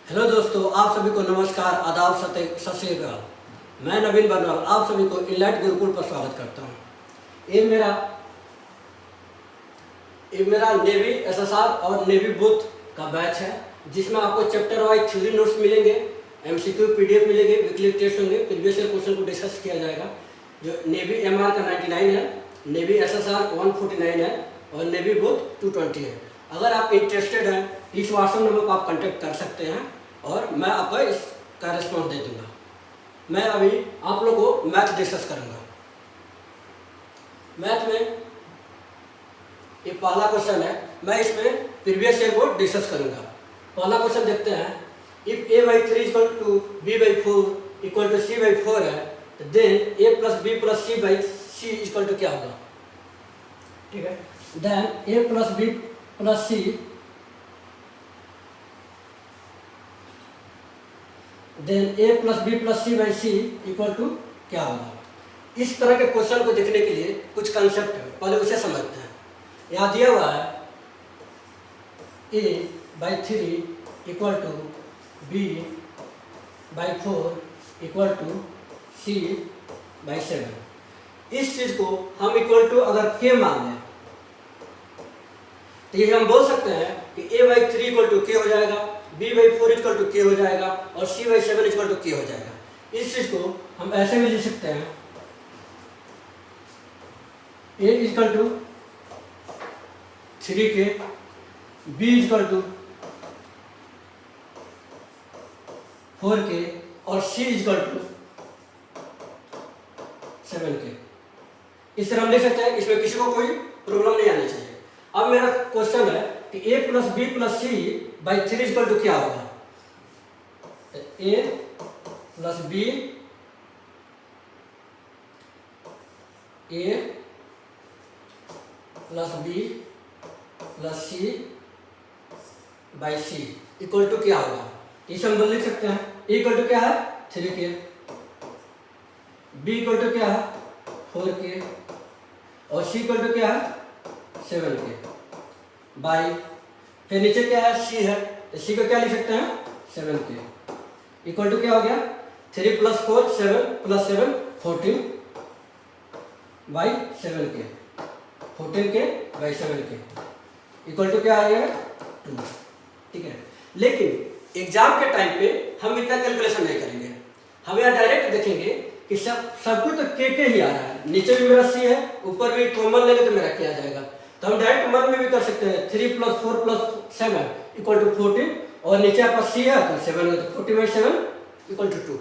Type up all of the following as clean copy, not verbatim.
Hello दोस्तों, आप सभी को नमस्कार, आदाब, सत श्री अकाल। मैं नवीन बरनवाल आप सभी को इनलाइट गुरुकुल पर स्वागत करता हूँ। ये मेरा नेवी एसएसआर और नेवी बूथ का बैच है, जिसमें आपको चैप्टर वाइज थ्योरी नोट्स मिलेंगे, एमसीक्यू पीडीएफ मिलेंगे, वीकली टेस्ट होंगे, प्रीवियस ईयर क्वेश्चन को डिस्कस किया जाएगा। जो नेवी एमआर का 99 है, नेवी एसएसआर 149 है और नेवी बूथ 220 है। अगर आप इंटरेस्टेड हैं इस व्हाट्सएप नंबर पर आप कॉन्टेक्ट कर सकते हैं और मैं आपको इसका रिस्पॉन्स दे दूंगा। मैं अभी आप लोगों को मैथ डिस्कस करूंगा। मैथ में ये पहला क्वेश्चन है, मैं इसमें प्रीवियस ईयर को डिस्कस करूंगा। पहला क्वेश्चन देखते हैं। If a/3 equal to b/4 equal to c/4 है, तो then a plus b plus c/c equal to क्या होगा? ठीक है, then a plus b plus c then a plus B plus c/c equal to क्या होगा? इस तरह के क्वेश्चन को देखने के लिए कुछ कंसेप्ट है, पहले उसे समझते हैं। यहाँ दिया हुआ है a/3 equal to b/4 equal to c/7। इस चीज को हम इक्वल टू अगर k मान लें तो ये हम बोल सकते हैं कि a/3 इक्वल टू k हो जाएगा, b/4 इक्वल टू k हो जाएगा और c/7 इक्वल टू k हो जाएगा। इस चीज को हम ऐसे भी लिख सकते हैं, a equal to 3k, b equal to 4k और c इक्वल टू 7k। इस तरह हम लिख सकते हैं, इसमें किसी को कोई प्रॉब्लम नहीं आनी चाहिए। अब मेरा क्वेश्चन है कि a plus B plus c/3 equal to क्या होगा? a plus B plus c/c equal to क्या होगा? इसे हम लिख सकते हैं, a इक्वल टू क्या है 3k, b इक्वल टू क्या है 4k और c इक्वल टू क्या है 7k बाई, फिर नीचे क्या है c है, तो c को क्या लिख सकते हैं 7k इक्वल टू क्या हो गया 3 plus 4 7 plus 7 14 by 7k, 14k by 7k equal to क्या आएगा 2। ठीक है, लेकिन एग्जाम के टाइम पे हम इतना कैलकुलेशन नहीं करेंगे। हम यहाँ डायरेक्ट देखेंगे कि सब कुछ तो के ही आ रहा है, नीचे भी मेरा सी है, ऊपर भी कॉमन लेंगे तो मेरा क्या आ जाएगा। तो हम डायरेक्ट मन में भी कर सकते हैं 3 प्लस 4 प्लस 7 इक्वल टू 14 और नीचे आपका सी है तो 7 है, तो 40/7 इक्वल टू 2।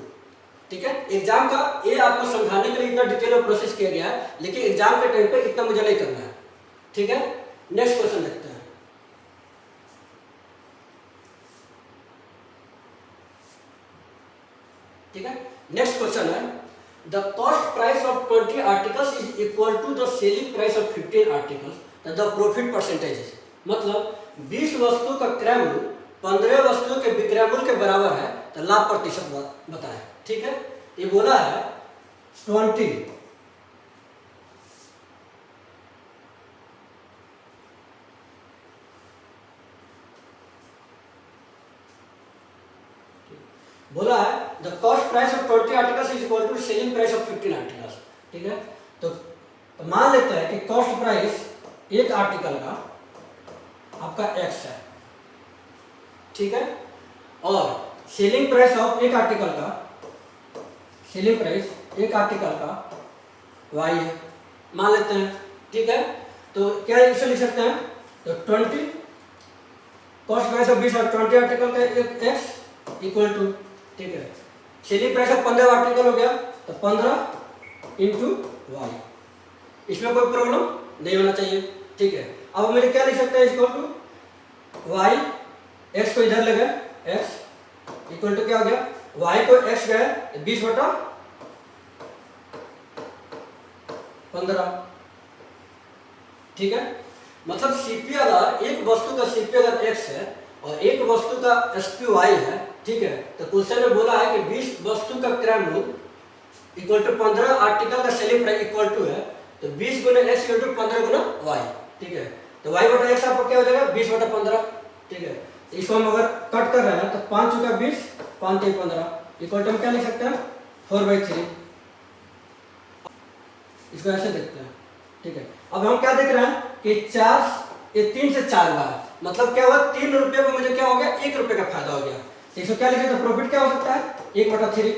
ठीक है, एग्जाम का ये आपको समझाने के लिए इतना डिटेल में प्रोसेस किया गया है, लेकिन एग्जाम के टाइम पे इतना मुझे नहीं करना है। ठीक है, नेक्स्ट क्वेश्चन देखते हैं। ठीक है, नेक्स्ट क्वेश्चन है the cost price of 20 articles is equal to the selling price of 15 articles, the profit percentage. मतलब 20 वस्तुओं का क्रय मूल्य 15 वस्तुओं के विक्रय मूल्य के बराबर है, तो लाभ प्रतिशत बताएं। ठीक है, ये बोला है 20 बोला है the cost price of 20 articles is equal to selling price of 15 articles. ठीक है, तो मान लेते हैं कि कॉस्ट प्राइस एक आर्टिकल का आपका x है। ठीक है, और सेलिंग प्राइस ऑफ एक आर्टिकल का y है, मान लेते हैं। ठीक है, तो क्या इसे लिख सकते हैं, तो 20 कॉस्ट प्राइस ऑफ 20 और 20 आर्टिकल का एक x इक्वल टू, ठीक है, सेलिंग प्राइस ऑफ 15 आर्टिकल हो गया तो 15 इंटू y। इसमें कोई प्रॉब्लम नहीं होना चाहिए। ठीक है, अब मेरे क्या लिख सकते हैं, इक्वल टू y, x को इधर ले गए x इक्वल टू क्या हो गया, y को x गए 20/15। ठीक है, मतलब सीपी अगर एक वस्तु का सीपी अगर x है और एक वस्तु का एसपी y है, ठीक है, तो क्वेश्चन में बोला है कि 20 वस्तु का क्रय मूल्य इक्वल टू 15 आर्टिकल का सेलिंग प्राइस इक्वल टू है, तो 20 गुना x इक्वल टू 15 गुना y। ठीक है, तो y बटा x आपको क्या हो जाएगा 20/15। ठीक है, इसको हम अगर कट कर रहे हैं तो 5 चौका 20, 5 3 15 इक्वल टू हम क्या लिख सकते हैं 4/3। इसको ऐसे देखते हैं, ठीक है। अब हम क्या देख रहे हैं कि 3 से 4 बार, मतलब क्या हुआ 3 रुपये में मुझे क्या हो गया 1 रुपये का फायदा हो गया। तो इसको क्या लिखे तो प्रॉफिट क्या हो सकता है 1/3।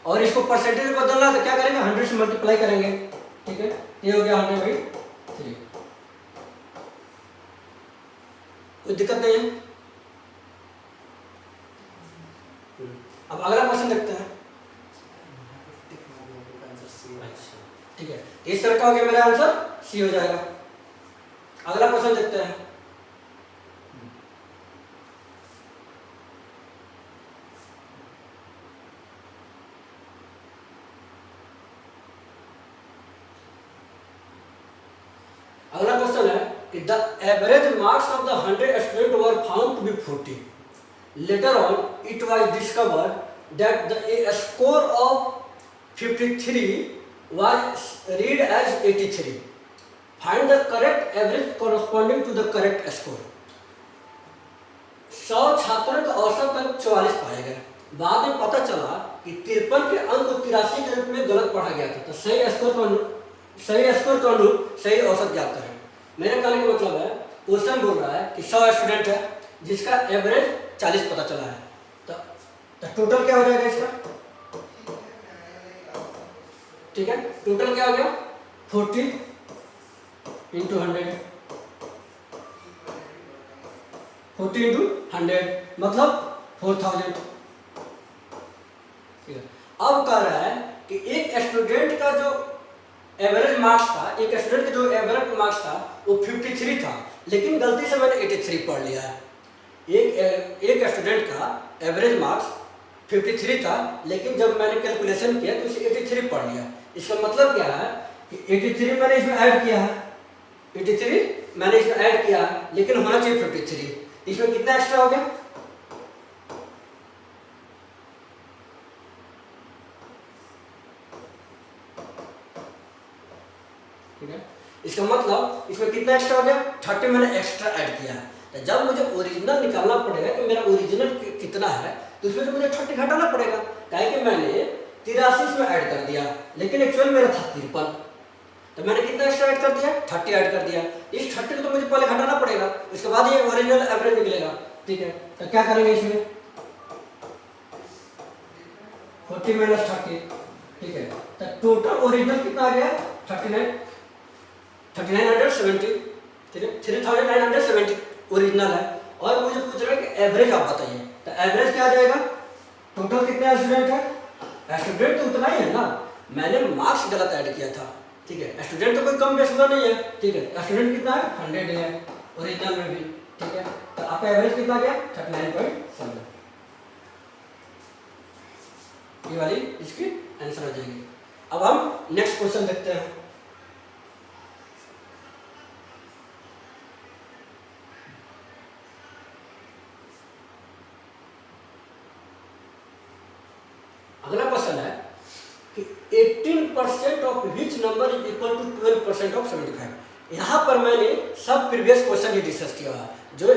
और इसको परसेंटेज में बदलना है तो क्या करेंगे 100 से मल्टीप्लाई करेंगे, ठीक है। ये हो गया 100/3। कोई दिक्कत नहीं है। अब अगला क्वेश्चन देखते हैं। अच्छा ठीक है, इस तरह का हो गया मेरा आंसर सी हो जाएगा। अगला क्वेश्चन देखते हैं। अगला क्वेश्चन है कि the average marks of the 100 student were found to be 40। Later on it was discovered that the score of 53 was read as 83. Find the correct average corresponding to the correct score. 100 छात्रों का औसत अंक 44 पाए गए। बाद में पता चला कि 53 के अंक को 83 के रूप में गलत पढ़ा गया था। तो सही स्कोर के अनुरूप सही औसत ज्ञात करें। मेरे कहने का मतलब है क्वेश्चन बोल रहा है कि 100 स्टूडेंट है जिसका एवरेज 40 पता चला है, तो टोटल क्या हो जाएगा इसका, ठीक है। टोटल क्या हो गया 40 इंटू 100, 40 इंटू 100 मतलब 4000, ठीक है। अब कह रहा है कि एक स्टूडेंट का जो एवरेज मार्क्स था, एक स्टूडेंट का जो एवरेज मार्क्स था वो 53 था, लेकिन गलती से मैंने 83 पढ़ लिया है। एक स्टूडेंट का एवरेज मार्क्स 53 था, लेकिन जब मैंने कैलकुलेशन किया तो उसे 83 पढ़ लिया। इसका मतलब क्या है कि 83 मैंने इसमें ऐड किया है, 83 मैंने इसमें ऐड किया है, लेकिन होना चाहिए 53। इसमें कितना एक्स्ट्रा हो गया, ठीक है। इसका मतलब इसमें कितना एक्स्ट्रा हो गया 30 मैंने एक्स्ट्रा ऐड किया है। तो जब मुझे ओरिजिनल निकालना पड़ेगा कि मेरा ओरिजिनल कितना है, तो उसमें से मुझे 30 घटाना पड़ेगा, काहे कि मैंने 83 में ऐड कर दिया, लेकिन एक्चुअल मेरा था 53, तो मैंने कितना एक्स्ट्रा ऐड कर दिया 30 ऐड कर दिया। इस 30 को तो मुझे पहले घटाना पड़ेगा, उसके बाद ये ओरिजिनल एवरेज निकलेगा, ठीक है। तो क्या करेंगे इसमें 40 माइनस 30, ठीक है। तो टोटल ओरिजिनल कितना आ गया 3970, ठीक है। 3970 ओरिजिनल है। और मुझे पूछ रहा है कि एवरेज आप बताइए, तो एवरेज क्या आ जाएगा, टोटल कितने स्टूडेंट है, स्टूडेंट तो उतना ही है ना, मैंने मार्क्स गलत ऐड किया था, ठीक है। स्टूडेंट तो कोई कम बेसुदा नहीं है, ठीक है। स्टूडेंट कितना है 100 है ओरिजिनल में भी, ठीक है। तो आपका एवरेज कितना गया 39.7, ये वाली इसकी आंसर हो जाएगी। अब हम नेक्स्ट क्वेश्चन देखते हैं। अगला क्वेश्चन है कि 18% of which number is equal to 12% of 75। यहाँ पर मैंने सब प्रीवियस क्वेश्चन ही डिस्कस किया है, जो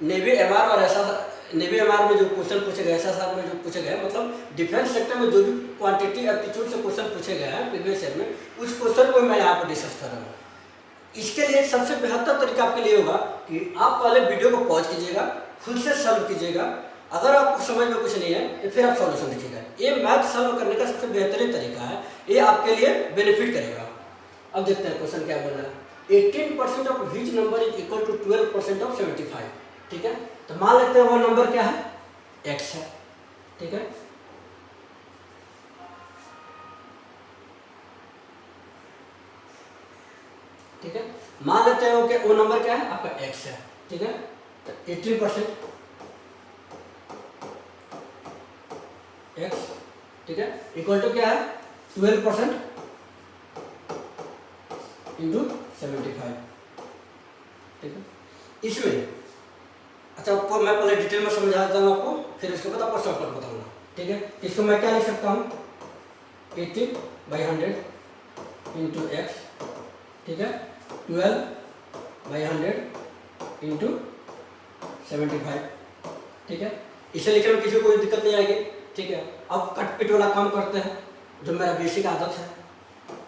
नेवी एमआर और ऐसा नेवी एमआर में जो क्वेश्चन पूछे गए, एसएसआर में जो पूछे गए, मतलब डिफेंस सेक्टर में जो भी क्वांटिटी एप्टीट्यूड से क्वेश्चन पूछे गए हैं प्रीवियस ईयर में, उस क्वेश्चन को मैं यहाँ पर डिस्कस कर रहा हूँ। इसके लिए सबसे बेहतर तरीका आपके लिए होगा कि आप पहले वीडियो को पॉज कीजिएगा, खुद से सॉल्व कीजिएगा। अगर आपको समझ में कुछ नहीं है तो फिर आप सॉल्यूशन देखिएगा। ये मैथ सॉल्व करने का सबसे बेहतरीन तरीका है, ये आपके लिए बेनिफिट करेगा। अब देखते हैं क्वेश्चन क्या बोल रहा है। 18% of which number is equal to 12% of 75, ठीक है। तो मान लेते हैं वो नंबर क्या है x है, ठीक है। ठीक है, मान लेते हैं कि वो नंबर क्या है आपका x है, ठीक है। तो 18% x, ठीक है, इक्वल टू क्या है 12% इंटू 75, ठीक है। इसमें अच्छा आपको मैं पहले डिटेल में समझा देता हूँ आपको, फिर उसके बाद आपको शॉर्टकट बताऊंगा, ठीक है। इसको मैं क्या लिख सकता हूँ 80/100 इंटू एक्स, ठीक है, 12/100 इंटू 75। ठीक है, इसे लिखने में किसी को कोई दिक्कत नहीं आएगी। ठीक है, अब कट पिट वाला काम करते हैं, जो मेरा बेसिक आदत है,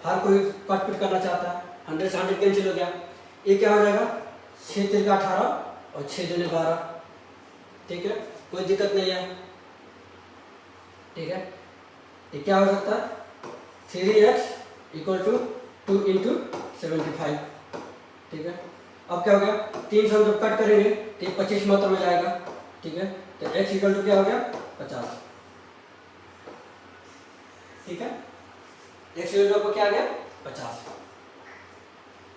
हर कोई कट पिट करना चाहता है। 100 से 100 कैंसिल हो गया, ये क्या हो जाएगा 6 3 18 और 6 दूनी 12। ठीक है, कोई दिक्कत नहीं है। ठीक है, ये क्या हो सकता है 3x = 2 × 75। ठीक है, अब क्या हो गया 3 से हम जब कट करेंगे तो ये 25 मात्रा में जाएगा। ठीक है, तो x = क्या हो गया 50। ठीक है, x = आपको क्या आ गया 50।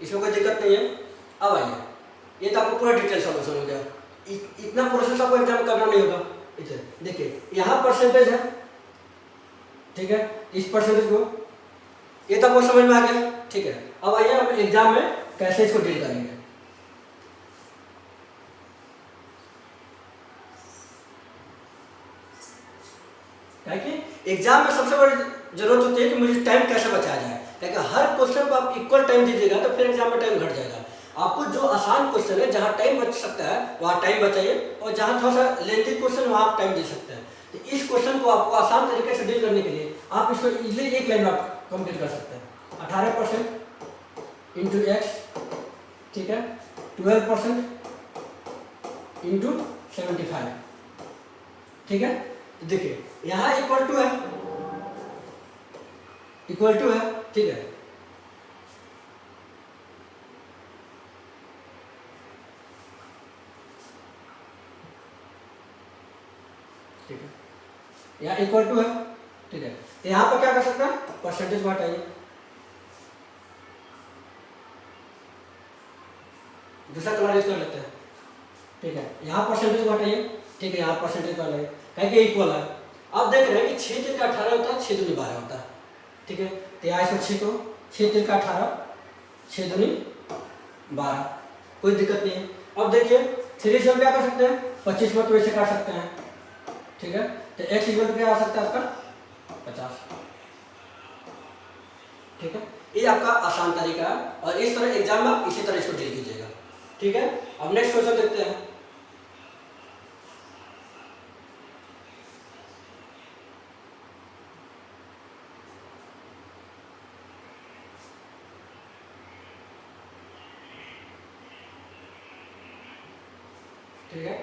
इसमें कोई दिक्कत नहीं है। अब आइए, ये तो आपको पूरा डिटेल सॉल्यूशन हो गया। इतना प्रोसेस आपको एग्जाम में करना नहीं होगा। इधर देखिए, यहाँ परसेंटेज है। ठीक है, इस परसेंटेज को, ये तो आपको समझ में आ गया। ठीक है, अब आइए हम एग्जाम में कैसे इसको डील करेंगे। एग्जाम में सबसे बड़ी जरूरत होती है कि मुझे टाइम कैसे बचाया जाए, क्योंकि हर क्वेश्चन को आप इक्वल टाइम दीजिएगा तो फिर एग्जाम में टाइम घट जाएगा। आपको जो आसान क्वेश्चन है, जहाँ टाइम बच सकता है वहाँ टाइम बचाइए, और जहाँ थोड़ा सा लेंथी क्वेश्चन वहाँ आप टाइम दे सकते हैं। तो इस क्वेश्चन को आपको आसान तरीके से डील करने के लिए आप इसको इजीली एक लाइन में आप कंप्लीट कर सकते हैं। 18% × x, ठीक है, 12% × 75। ठीक है, देखिए यहाँ इक्वल टू है, इक्वल टू है। ठीक है, ठीक है, यहाँ इक्वल टू है। ठीक है, यहाँ पर क्या कर सकते हैं, परसेंटेज को हटाइए, दूसरा कलर यूज कर लेते हैं। ठीक है, यहाँ परसेंटेज को हटाइए। ठीक है, यहाँ परसेंटेज को हटाइए, कहें कि इक्वल है। आप देख रहे हैं कि 6 3 का 18 होता है, 6 दूनी 12 होता है। ठीक है, तो यहाँ इसमें 6 को 6 3 का 18, 6 दूनी 12, कोई दिक्कत नहीं है। अब देखिए 3 से हम क्या कर सकते हैं, 25 में तो वैसे काट सकते हैं। ठीक है, तो x = क्या आ सकता है आपका 50। ठीक है, ये आपका आसान तरीका है, और इस तरह एग्जाम में आप इसी तरह इसको डील कीजिएगा। ठीक है, अब नेक्स्ट क्वेश्चन देखते हैं। ठीक है,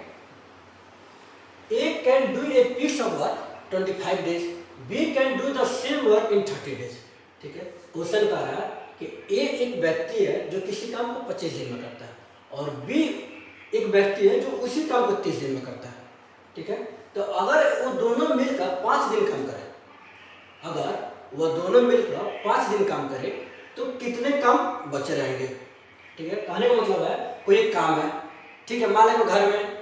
A can do a piece of work 25 days, B can do the same work in 30 days। ठीक है, क्वेश्चन कह रहा है कि A एक व्यक्ति है जो किसी काम को 25 दिन में करता है, और B एक व्यक्ति है जो उसी काम को 30 दिन में करता है। ठीक है, तो अगर वो दोनों मिलकर 5 दिन काम करें, अगर वो दोनों मिलकर 5 दिन काम करें तो कितने काम बचे रहेंगे। ठीक है, कहने का मतलब है कोई एक काम है, ठीक है, मान लो घर में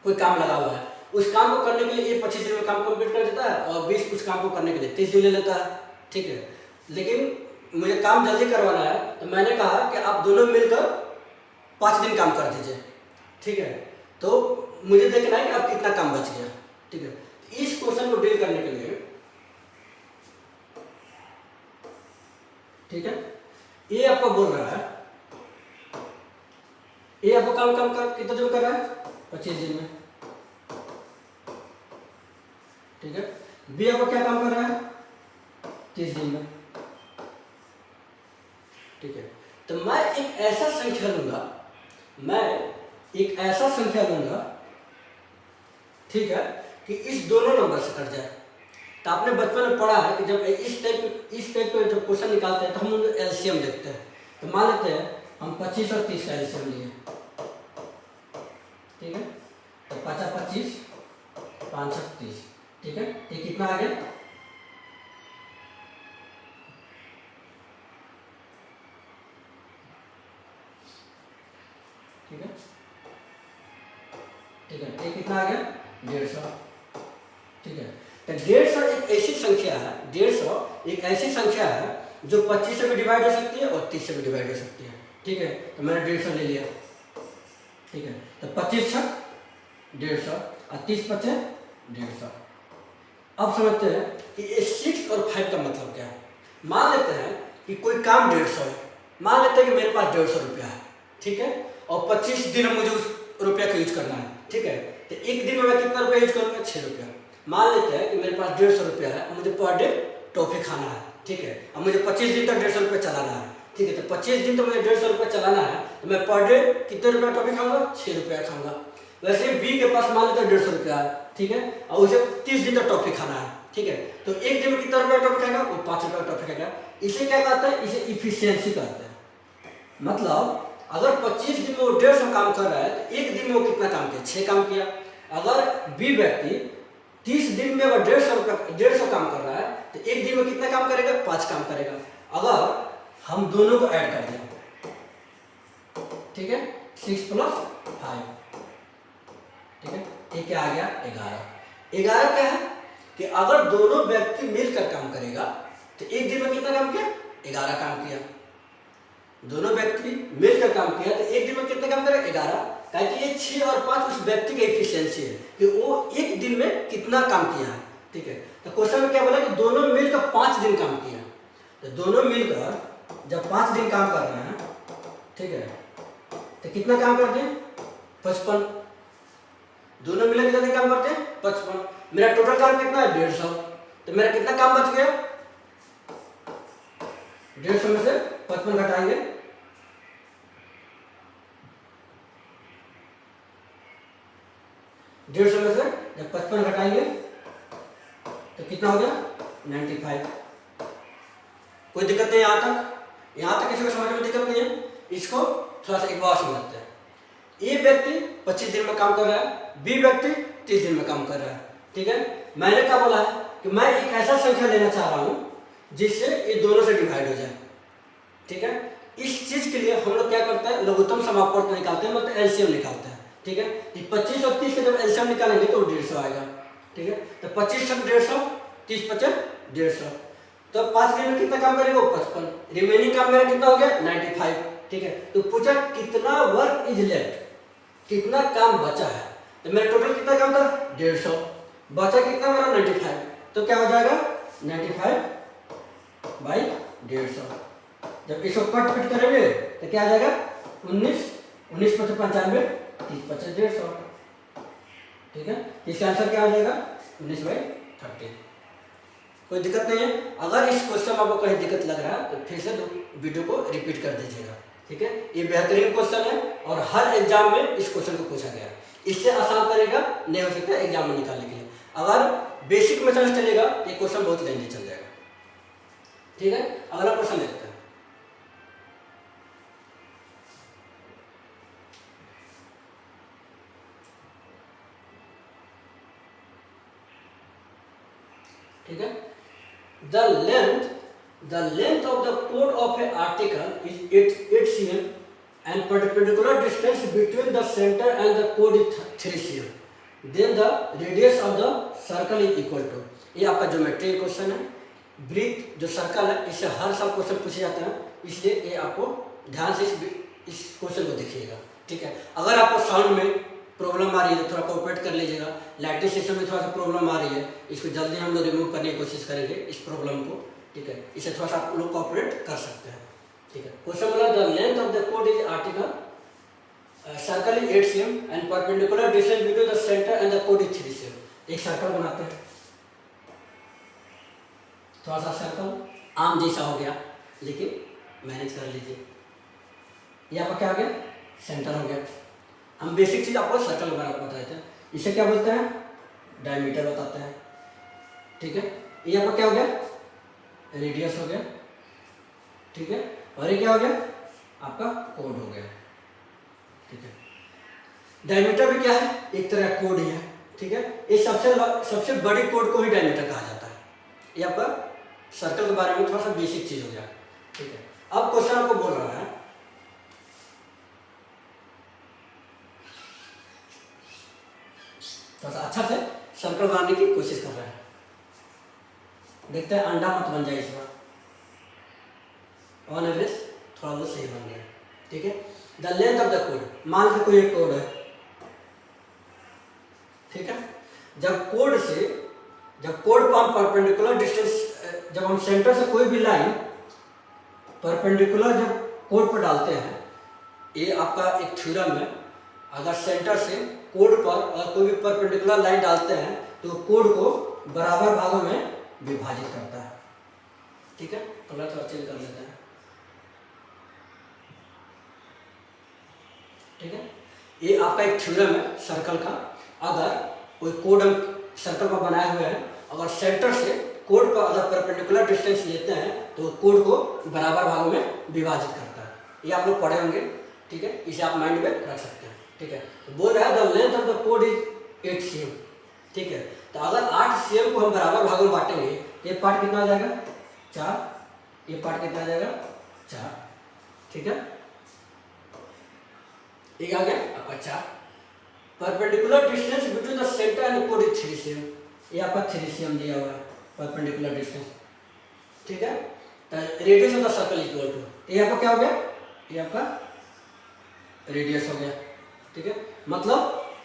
कोई काम लगा हुआ है, उस काम को करने के लिए ये 25 दिन में काम कंप्लीट कर देता है, और 20 उस काम को करने के लिए 30 दिन ले लेता है। ठीक है, लेकिन मुझे काम जल्दी करवाना है, तो मैंने कहा कि आप दोनों मिलकर 5 दिन काम कर दीजिए। ठीक है, तो मुझे देखना है कि आप कितना काम बच गया। ठीक है, इस क्वेश्चन को डील करने के लिए, ठीक है, ये आपको बोल रहा है, ये आपको काम कितना दिन कर रहा है 25 दिन में। ठीक है, बी आपको क्या काम कर रहा है 30 दिन में। ठीक है, तो मैं एक ऐसा संख्या लूंगा, ठीक है, कि इस दोनों नंबर से कट जाए। तो आपने बचपन में पढ़ा है कि जब इस टाइप के जब क्वेश्चन निकालते हैं तो हम एलसीएम देखते हैं। तो मान लेते हैं हम 25 और 30 का एलसीएम लिए। ठीक है, तो 5 25 5 30। ठीक है, ये कितना आ गया, ठीक है, ठीक है, ये कितना आ गया 150। ठीक है, तो 150 एक ऐसी संख्या है, 150 एक ऐसी संख्या है जो 25 से भी डिवाइड हो सकती है और 30 से भी डिवाइड हो सकती है। ठीक है, तो मैंने 150 ले लिया। ठीक है, तो 25 छक 150 और 30 बचे 150। अब समझते हैं कि ये 6 और 5 का मतलब क्या है। मान लेते हैं कि कोई काम 150 है, मान लेते हैं कि मेरे पास 150 रुपया है। ठीक है, और 25 दिन मुझे रुपया का यूज करना है, ठीक है। तो एक दिन में मैं कितना रुपया यूज करूँगा, 6 रुपया। मान लेते हैं कि मेरे पास 150 रुपया है और मुझे पर डे टॉफी खाना है, ठीक है। अब मुझे 25 दिन तक 150 रुपया चलाना है, ठीक है। तो 25 दिन तो मुझे 150 रुपया चलाना है, तो मैं पर डे कितने रुपया टॉफी खाऊंगा, 6 रुपया खाऊंगा। वैसे बी के पास मान लेते हैं 150 रुपया है, ठीक है, और उसे 30 दिन तक टॉफी खाना है, ठीक है। तो एक दिन में कितना रुपया टॉफी खाएगा, वो 5 रुपया टॉफी खाएगा। इसे क्या कहते हैं, इसे इफिशियंसी कहते हैं। मतलब अगर 25 दिन में वो 150 काम कर रहा है तो एक दिन में वो कितना काम किया, 6 काम किया। अगर बी व्यक्ति 30 दिन में अगर 150 काम कर रहा है तो एक दिन में कितना काम करेगा, 5 काम करेगा। अगर हम दोनों को ऐड कर दें, ठीक है, 6 + 5, ठीक है, ये क्या आ गया, 11। 11 क्या है कि अगर दोनों व्यक्ति मिलकर काम करेगा तो एक दिन में कितना काम किया, 11 काम किया। दोनों व्यक्ति मिलकर काम किया तो एक दिन में कितना काम करेगा, 11। ताकि ये 6 और 5 उस व्यक्ति की एफिशिएंसी है कि वो एक दिन में कितना काम किया है, ठीक है। तो क्वेश्चन में क्या बोला कि दोनों मिलकर 5 दिन काम किया। तो दोनों मिलकर जब 5 दिन काम कर रहे हैं, ठीक है, तो कितना काम करते हैं, 55। दोनों मिलकर कितना दिन काम करते हैं, 55। मेरा टोटल काम कितना है, 150। तो मेरा कितना काम बच गया, 150 में से 55 घटाएंगे, 150 में से जब 55 घटाएंगे तो कितना हो गया, 95। कोई दिक्कत नहीं यहाँ तक, यहाँ तक किसी को समझ में दिक्कत नहीं है। इसको थोड़ा सा एक बार समझते हैं। ए व्यक्ति 25 दिन में काम कर रहा है, बी व्यक्ति 30 दिन में काम कर रहा है, ठीक है। मैंने क्या बोला है कि मैं एक ऐसा संख्या लेना चाह रहा हूँ जिससे ये दोनों से डिवाइड हो जाए, ठीक है। इस चीज के लिए हम लोग क्या करते हैं, लघुत्तम समापवर्त निकालते हैं, मतलब एलसीएम निकालते हैं, ठीक है। 25 और 30 का जब एलसीएम निकालेंगे तो 150 आएगा, ठीक है। तो 25 सब 150, 30 × 5 = 150। तो 5 दिन में कितना काम करेगा, 55। रिमेनिंग काम मेरा कितना हो गया, 95, ठीक है। तो पूछा कितना वर्क इज लेफ्ट, कितना काम बचा है। तो मेरा टोटल कितना काम था, 150, बचा कितना मेरा, 95। तो क्या हो जाएगा, 95/150। जब इसको कट पिट करेंगे तो क्या आ जाएगा, 19 19 × 5 = 95, 30 × 5 = 150, ठीक है। इसका आंसर क्या आ जाएगा, 19/30। कोई दिक्कत नहीं है। अगर इस क्वेश्चन में आपको कहीं दिक्कत लग रहा है तो फिर से वीडियो को रिपीट कर दीजिएगा, ठीक है। ये बेहतरीन क्वेश्चन है और हर एग्जाम में इस क्वेश्चन को पूछा गया है। इससे आसान तरीका नहीं हो सकता एग्जाम में निकालने के लिए। अगर बेसिक मेथड चलेगा तो ये क्वेश्चन बहुत लेंदी चल जाएगा, ठीक है। अगला क्वेश्चन देखते हैं। ठीक है। The length of the chord of an article is 8 cm and perpendicular distance between the center and the chord is 3 cm. Then the radius of the circle is equal to, ये आपका geometry question है। वृत्त जो circle है इससे हर साल question पूछे जाते हैं, इसलिए ये आपको ध्यान से इस क्वेश्चन को देखिएगा, ठीक है। अगर आपको साउंड में प्रॉब्लम आ रही है तो थोड़ा कोऑपरेट कर लीजिएगा। लाइटिंग सिस्टम में थोड़ा सा प्रॉब्लम आ रही है, इसको जल्दी हम लोग रिमूव करने की कोशिश करेंगे इस प्रॉब्लम को, ठीक है। इसे थोड़ा सा आप लोग कोऑपरेट कर सकते हैं, ठीक है। क्वेश्चन बोला the length of the code is article circle is 8 cm and perpendicular distance between the centre and the code is 3 cm। एक सर्कल बनाते हैं, थोड़ा सा सर्कल आम जैसा हो गया लेकिन मैनेज कर लीजिए। ये आपका क्या हो गया, सेंटर हो गया। हम बेसिक चीज आपको सर्कल बताते हैं, इसे क्या बोलते हैं, डायमीटर बताते हैं, ठीक है। ये आपका क्या हो गया, रेडियस हो गया, ठीक है। और ये क्या हो गया, आपका कोड हो गया, ठीक है। डायमीटर भी क्या है, एक तरह का कोड ही है, ठीक है। ये सबसे बड़ी कोड को ही डायमीटर कहा जाता है। ये आपका सर्कल के बारे में थोड़ा सा बेसिक चीज हो गया, ठीक है। अब क्वेश्चन आपको बोल रहा है थोड़ा सा अच्छा से सर्कल बनाने की कोशिश कर रहा है। देखते हैं अंडा मत बन जाए इस बार। ऑन एवरेज थोड़ा बहुत सही बन गया, ठीक है। The length of the code, मान लो कोई एक कोड है, ठीक है। जब कोड पर हम परपेंडिकुलर डिस्टेंस, जब हम सेंटर से कोई भी लाइन परपेंडिकुलर जब कोड पर डालते हैं, ये आपका एक थ्योरम है, अगर सेंटर से कोड पर अगर कोई भी परपेंडिकुलर लाइन डालते हैं तो कोड को बराबर भागों में विभाजित करता है। ठीक है, कलर थोड़ा चेंज कर लेते हैं। ठीक है, ये आपका एक थ्योरम है सर्कल का। अगर कोई कोड हम सर्कल पर बनाए हुए हैं, अगर सेंटर से कोड पर अगर परपेंडिकुलर डिस्टेंस लेते हैं तो कोड को बराबर भागों में विभाजित करता है। ये आप लोग पढ़े होंगे। ठीक है, इसे आप माइंड में रख सकते हैं। ठीक है, तो बोल रहा है the length of the code is 8 cm। ठीक है, तो अगर 8 cm को हम बराबर भागों में बांटेंगे, ये पार्ट कितना आ जाएगा 4, ये पार्ट कितना आ जाएगा 4। ठीक है, एक आ गया आपका 4। Perpendicular distance between the centre and code is 3 cm। ये आपका 3 cm दिया हुआ है परपेंडिकुलर डिस्टेंस। ठीक है, तो radius of the circle equal to, ये आपका क्या हो गया, ये आपका रेडियस हो गया। ठीक है, मतलब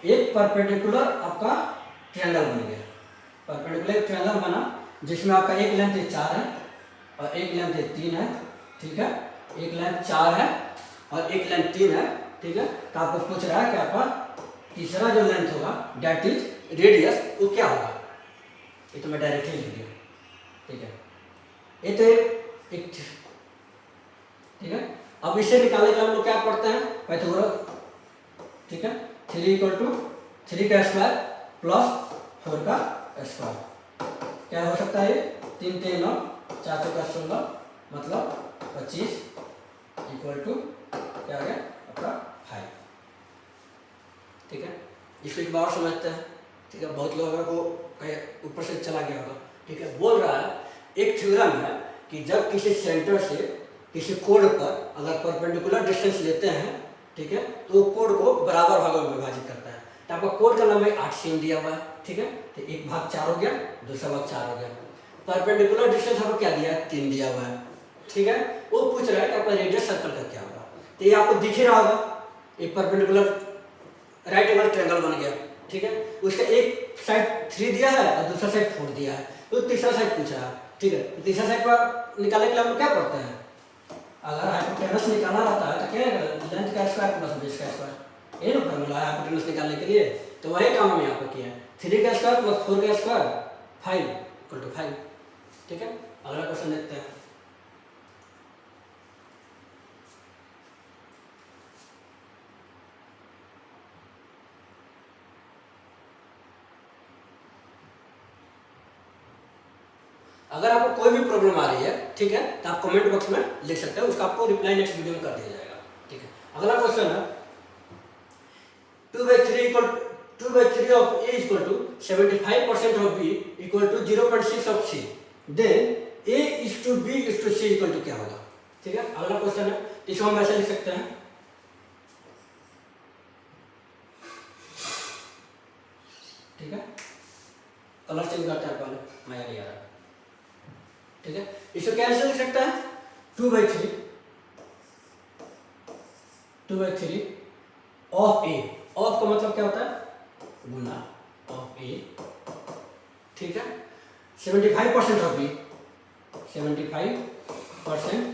एक परपेंडिकुलर आपका ट्रायंगल बन गया। परपेंडिकुलर ट्रायंगल बना जिसमें आपका एक लेंथ 4 है और एक लेंथ 3 है। ठीक है, एक लेंथ 4 है और एक लेंथ 3 है। ठीक है, तो आपको पूछ रहा है कि आपका तीसरा जो लेंथ होगा डेट इज रेडियस, वो क्या होगा। ये तो मैं डायरेक्टली लिख दिया। ठीक है, ये तो एक। ठीक है, अब इसे निकालने के लिए हम लोग क्या पढ़ते हैं, पाइथागोरस। ठीक है, 3 इक्वल टू 3 का स्क्वायर प्लस 4 का स्क्वायर क्या हो सकता है, 3 3 9 4 4 16 मतलब 25 इक्वल टू क्या आ गया आपका 5। ठीक है, इसको एक बार समझते हैं। ठीक है, बहुत लोगों को ऊपर से चला गया होगा। ठीक है, बोल रहा है एक थ्योरम है कि जब किसी सेंटर से किसी कोड पर अगर परपेंडिकुलर डिस्टेंस लेते हैं, ठीक है, तो कोड को बराबर भागों में विभाजित करता है। तो आपका कोड का लंबाई 8 cm दिया हुआ है। ठीक है, तो एक भाग 4 हो गया, दूसरा भाग 4 हो गया। परपेंडिकुलर डिस्टेंस आपको क्या दिया है, 3 दिया हुआ है। ठीक है, वो पूछ रहा है कि आपका रेडियस सर्कल का क्या होगा। तो ये आपको दिख ही रहा होगा, एक परपेंडिकुलर राइट एंगल ट्रायंगल बन गया। ठीक है, उसका एक साइड 3 दिया है और दूसरा साइड 4 दिया है, तो तीसरा साइड पूछ रहा है। ठीक है, तो तीसरा साइड पर निकालने के लिए हम लोग क्या करते हैं, अगर हाइपोटेनस निकालना रहता है तो क्या है, लेंथ का स्क्वायर प्लस बेस का स्क्वायर, ये ना फॉर्मूला है हाइपोटेनस निकालने के लिए। तो वही काम हम यहाँ पर किया है, 3 का स्क्वायर प्लस 4 का स्क्वायर 5 इक्वल टू 5। ठीक है, अगला क्वेश्चन देखते हैं। अगर आपको कोई भी प्रॉब्लम आ रही है, ठीक है, तो आप कमेंट बॉक्स में लिख सकते हैं, उसका आपको रिप्लाई नेक्स्ट वीडियो में कर दिया जाएगा। ठीक है, अगला क्वेश्चन है 2/3 of A equal to 75% of B equal to 0.6 of C, then A is to B is to C equal to क्या होगा। ठीक है, अगला क्वेश्चन है, इसको हम ऐसे लिख सकते हैं। ठीक है, कलर चेंज करते हैं पहले, मैं नहीं आ रहा। ठीक है, इसको कैसे लिख सकते हैं, 2/3 ऑफ ए। ऑफ का मतलब क्या होता है, गुना ऑफ ए। ठीक है, 75% of B, 75%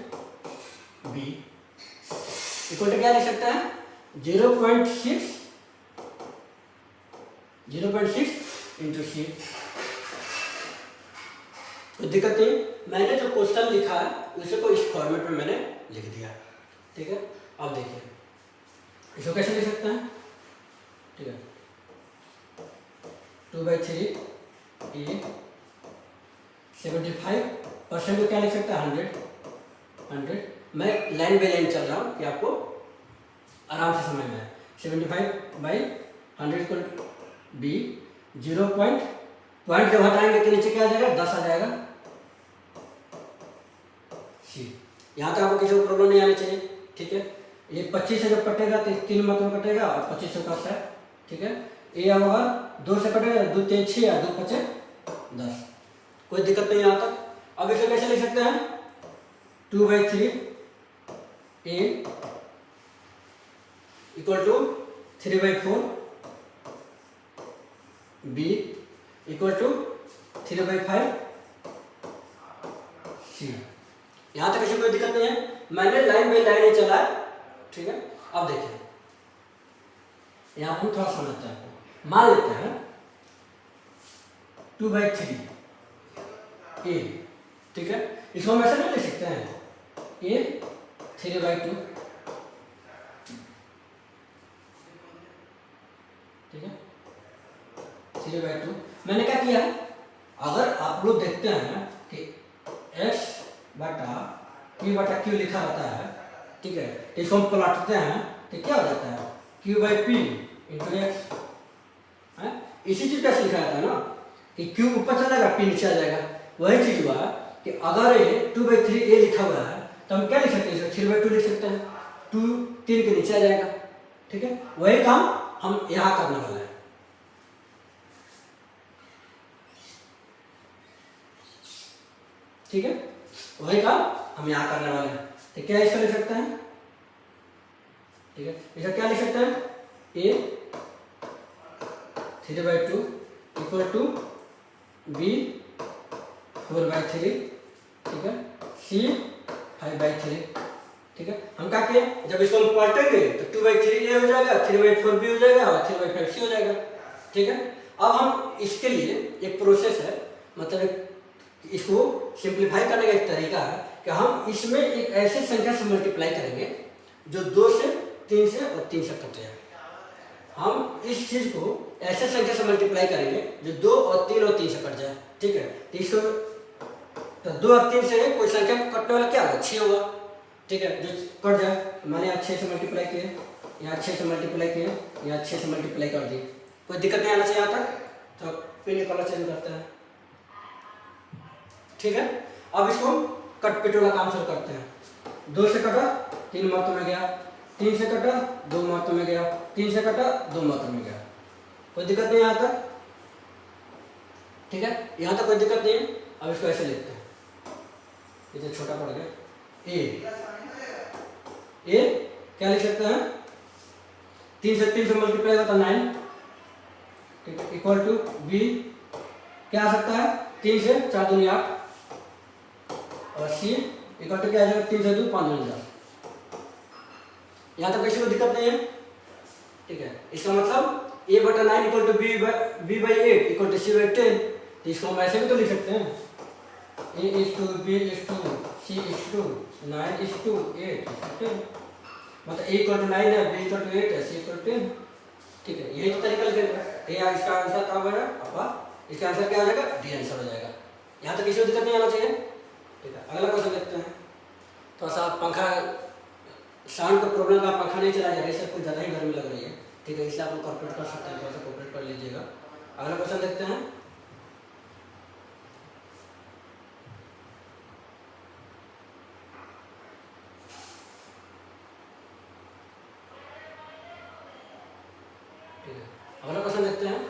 B equal to क्या लिख सकते हैं, 0.6 इंटू सी। कोई दिक्कत नहीं, मैंने जो क्वेश्चन लिखा है उसे को इस फॉर्मेट में मैंने लिख दिया। ठीक है, अब देखिए इसको कैसे लिख सकते हैं। ठीक है, 2/3 ए, 75% को क्या लिख सकता है, 100। मैं लाइन बाई लाइन चल रहा हूँ कि आपको आराम से समझ में आए। 75/100 इक्वल बी, 0 पॉइंट जब हटाएंगे तो नीचे क्या आ जाएगा, 10 आ जाएगा सी। यहाँ तक आपको किसी को प्रॉब्लम नहीं आनी चाहिए। ठीक है, ये 25 से जब कटेगा तो 3 मत में कटेगा और 25 से कट है। ठीक है, ये अगर 2 से कटेगा, 2 3 6 और 2 5 10, कोई दिक्कत नहीं यहाँ तक। अब इसे कैसे लिख सकते हैं, 2/3 A equal to 3/4 B equal to 3/5 C. यहाँ तक किसी कोई दिक्कत नहीं है, मैंने लाइन बाई लाइन ही चला है। ठीक है, अब देखिए यहाँ हम थोड़ा समझते हैं आपको। मान लेते हैं 2/3 ए, ठीक है। इसको हम ऐसे नहीं लिख सकते हैं ए 3/2, ठीक है 3/2। मैंने क्या किया है, अगर आप लोग देखते हैं कि x बटा Q लिखा रहता है, ठीक है, तो इसको हम पलटते हैं तो क्या हो जाता है Q/P इंटू एक्स। इसी चीज कैसे लिखा जाता है ना कि Q ऊपर चला जाएगा, P नीचे आ जाएगा। वही चीज हुआ कि अगर ये 2/3 ए लिखा हुआ है तो हम क्या लिख सकते हैं, 3/2 लिख सकते हैं, 2 3 के नीचे आ जाएगा, ठीक है। वही काम हम यहाँ करने वाले हैं, ठीक है। वही काम हम यहाँ करने वाले हैं। तो क्या इसका लिख सकते हैं, ठीक है, इसका क्या लिख सकते हैं, ए 3/2 इक्वल टू बी 4/3, ठीक है, सी 5/3, ठीक है। हम क्या किए, जब इसको हम पलटेंगे तो 2/3 ए हो जाएगा, 3/4 बी हो जाएगा और 3/5 सी हो जाएगा, ठीक है। अब हम इसके लिए एक प्रोसेस है, मतलब इसको सिंप्लीफाई करने का एक तरीका है कि हम इसमें एक ऐसी संख्या से मल्टीप्लाई करेंगे जो 2 से 3 से और 3 से कट जाए। हम इस चीज को ऐसे संख्या से मल्टीप्लाई करेंगे जो 2 और 3 और 3 से कट जाए, ठीक है। तो इसको तो 2 और 3 से कोई संख्या कटने वाला क्या होगा, 6 होगा, ठीक है, जो कट जाए। मैंने यहाँ 6 से मल्टीप्लाई किए, यहाँ 6 से मल्टीप्लाई किए, यहाँ 6 से मल्टीप्लाई कर दिए, कोई दिक्कत नहीं आना चाहिए यहाँ तक। तो पिन कलर चेंज करते हैं, ठीक है। अब इसको कट पिट वाला काम शुरू करते हैं। 2 से कटा 3 मर्त में गया, 3 से कटा 2 मर्त में गया, 3 से कटा 2 मर्त में गया, कोई दिक्कत नहीं यहाँ तक, ठीक है। यहाँ तक कोई दिक्कत नहीं है। अब इसको ऐसे लिखते हैं, इसे छोटा पड़ गया, ए क्या लिख सकते हैं, 3 से मल्टीप्लाई होता है 9, ठीक है, इक्वल टू बी क्या आ सकता है, 3 से 4 दूनी 8 और सी इक्वल टू क्या आ जाएगा, 3 से 2 5 दूनी 10। यहाँ तक किसी को दिक्कत नहीं है, ठीक है। इसका मतलब a बटा 9 equal to b/8 equal to c/10। तो इसको हम ऐसे भी तो लिख सकते हैं, a/b/c/9/8/10, मतलब a इक्वल टू 9 है, b इक्वल टू 8 है, c इक्वल टू 10, ठीक है। यही तो तरीका लगेगा। इसका आंसर क्या होगा आपका, इसका आंसर क्या हो जाएगा, डी आंसर हो जाएगा। यहाँ तक किसी को दिक्कत नहीं आना चाहिए, ठीक है। अगला क्वेश्चन देखते हैं। थोड़ा सा पंखा साउंड का प्रॉब्लम का पंखा नहीं चला जा रहा है, इससे कुछ ज़्यादा ही गर्मी लग रही है, ठीक है, इसलिए आप लोग कॉर्पोरेट कर सकते हैं, थोड़ा सा कॉर्पोरेट कर लीजिएगा। अगला क्वेश्चन देखते हैं। अगला क्वेश्चन देखते हैं।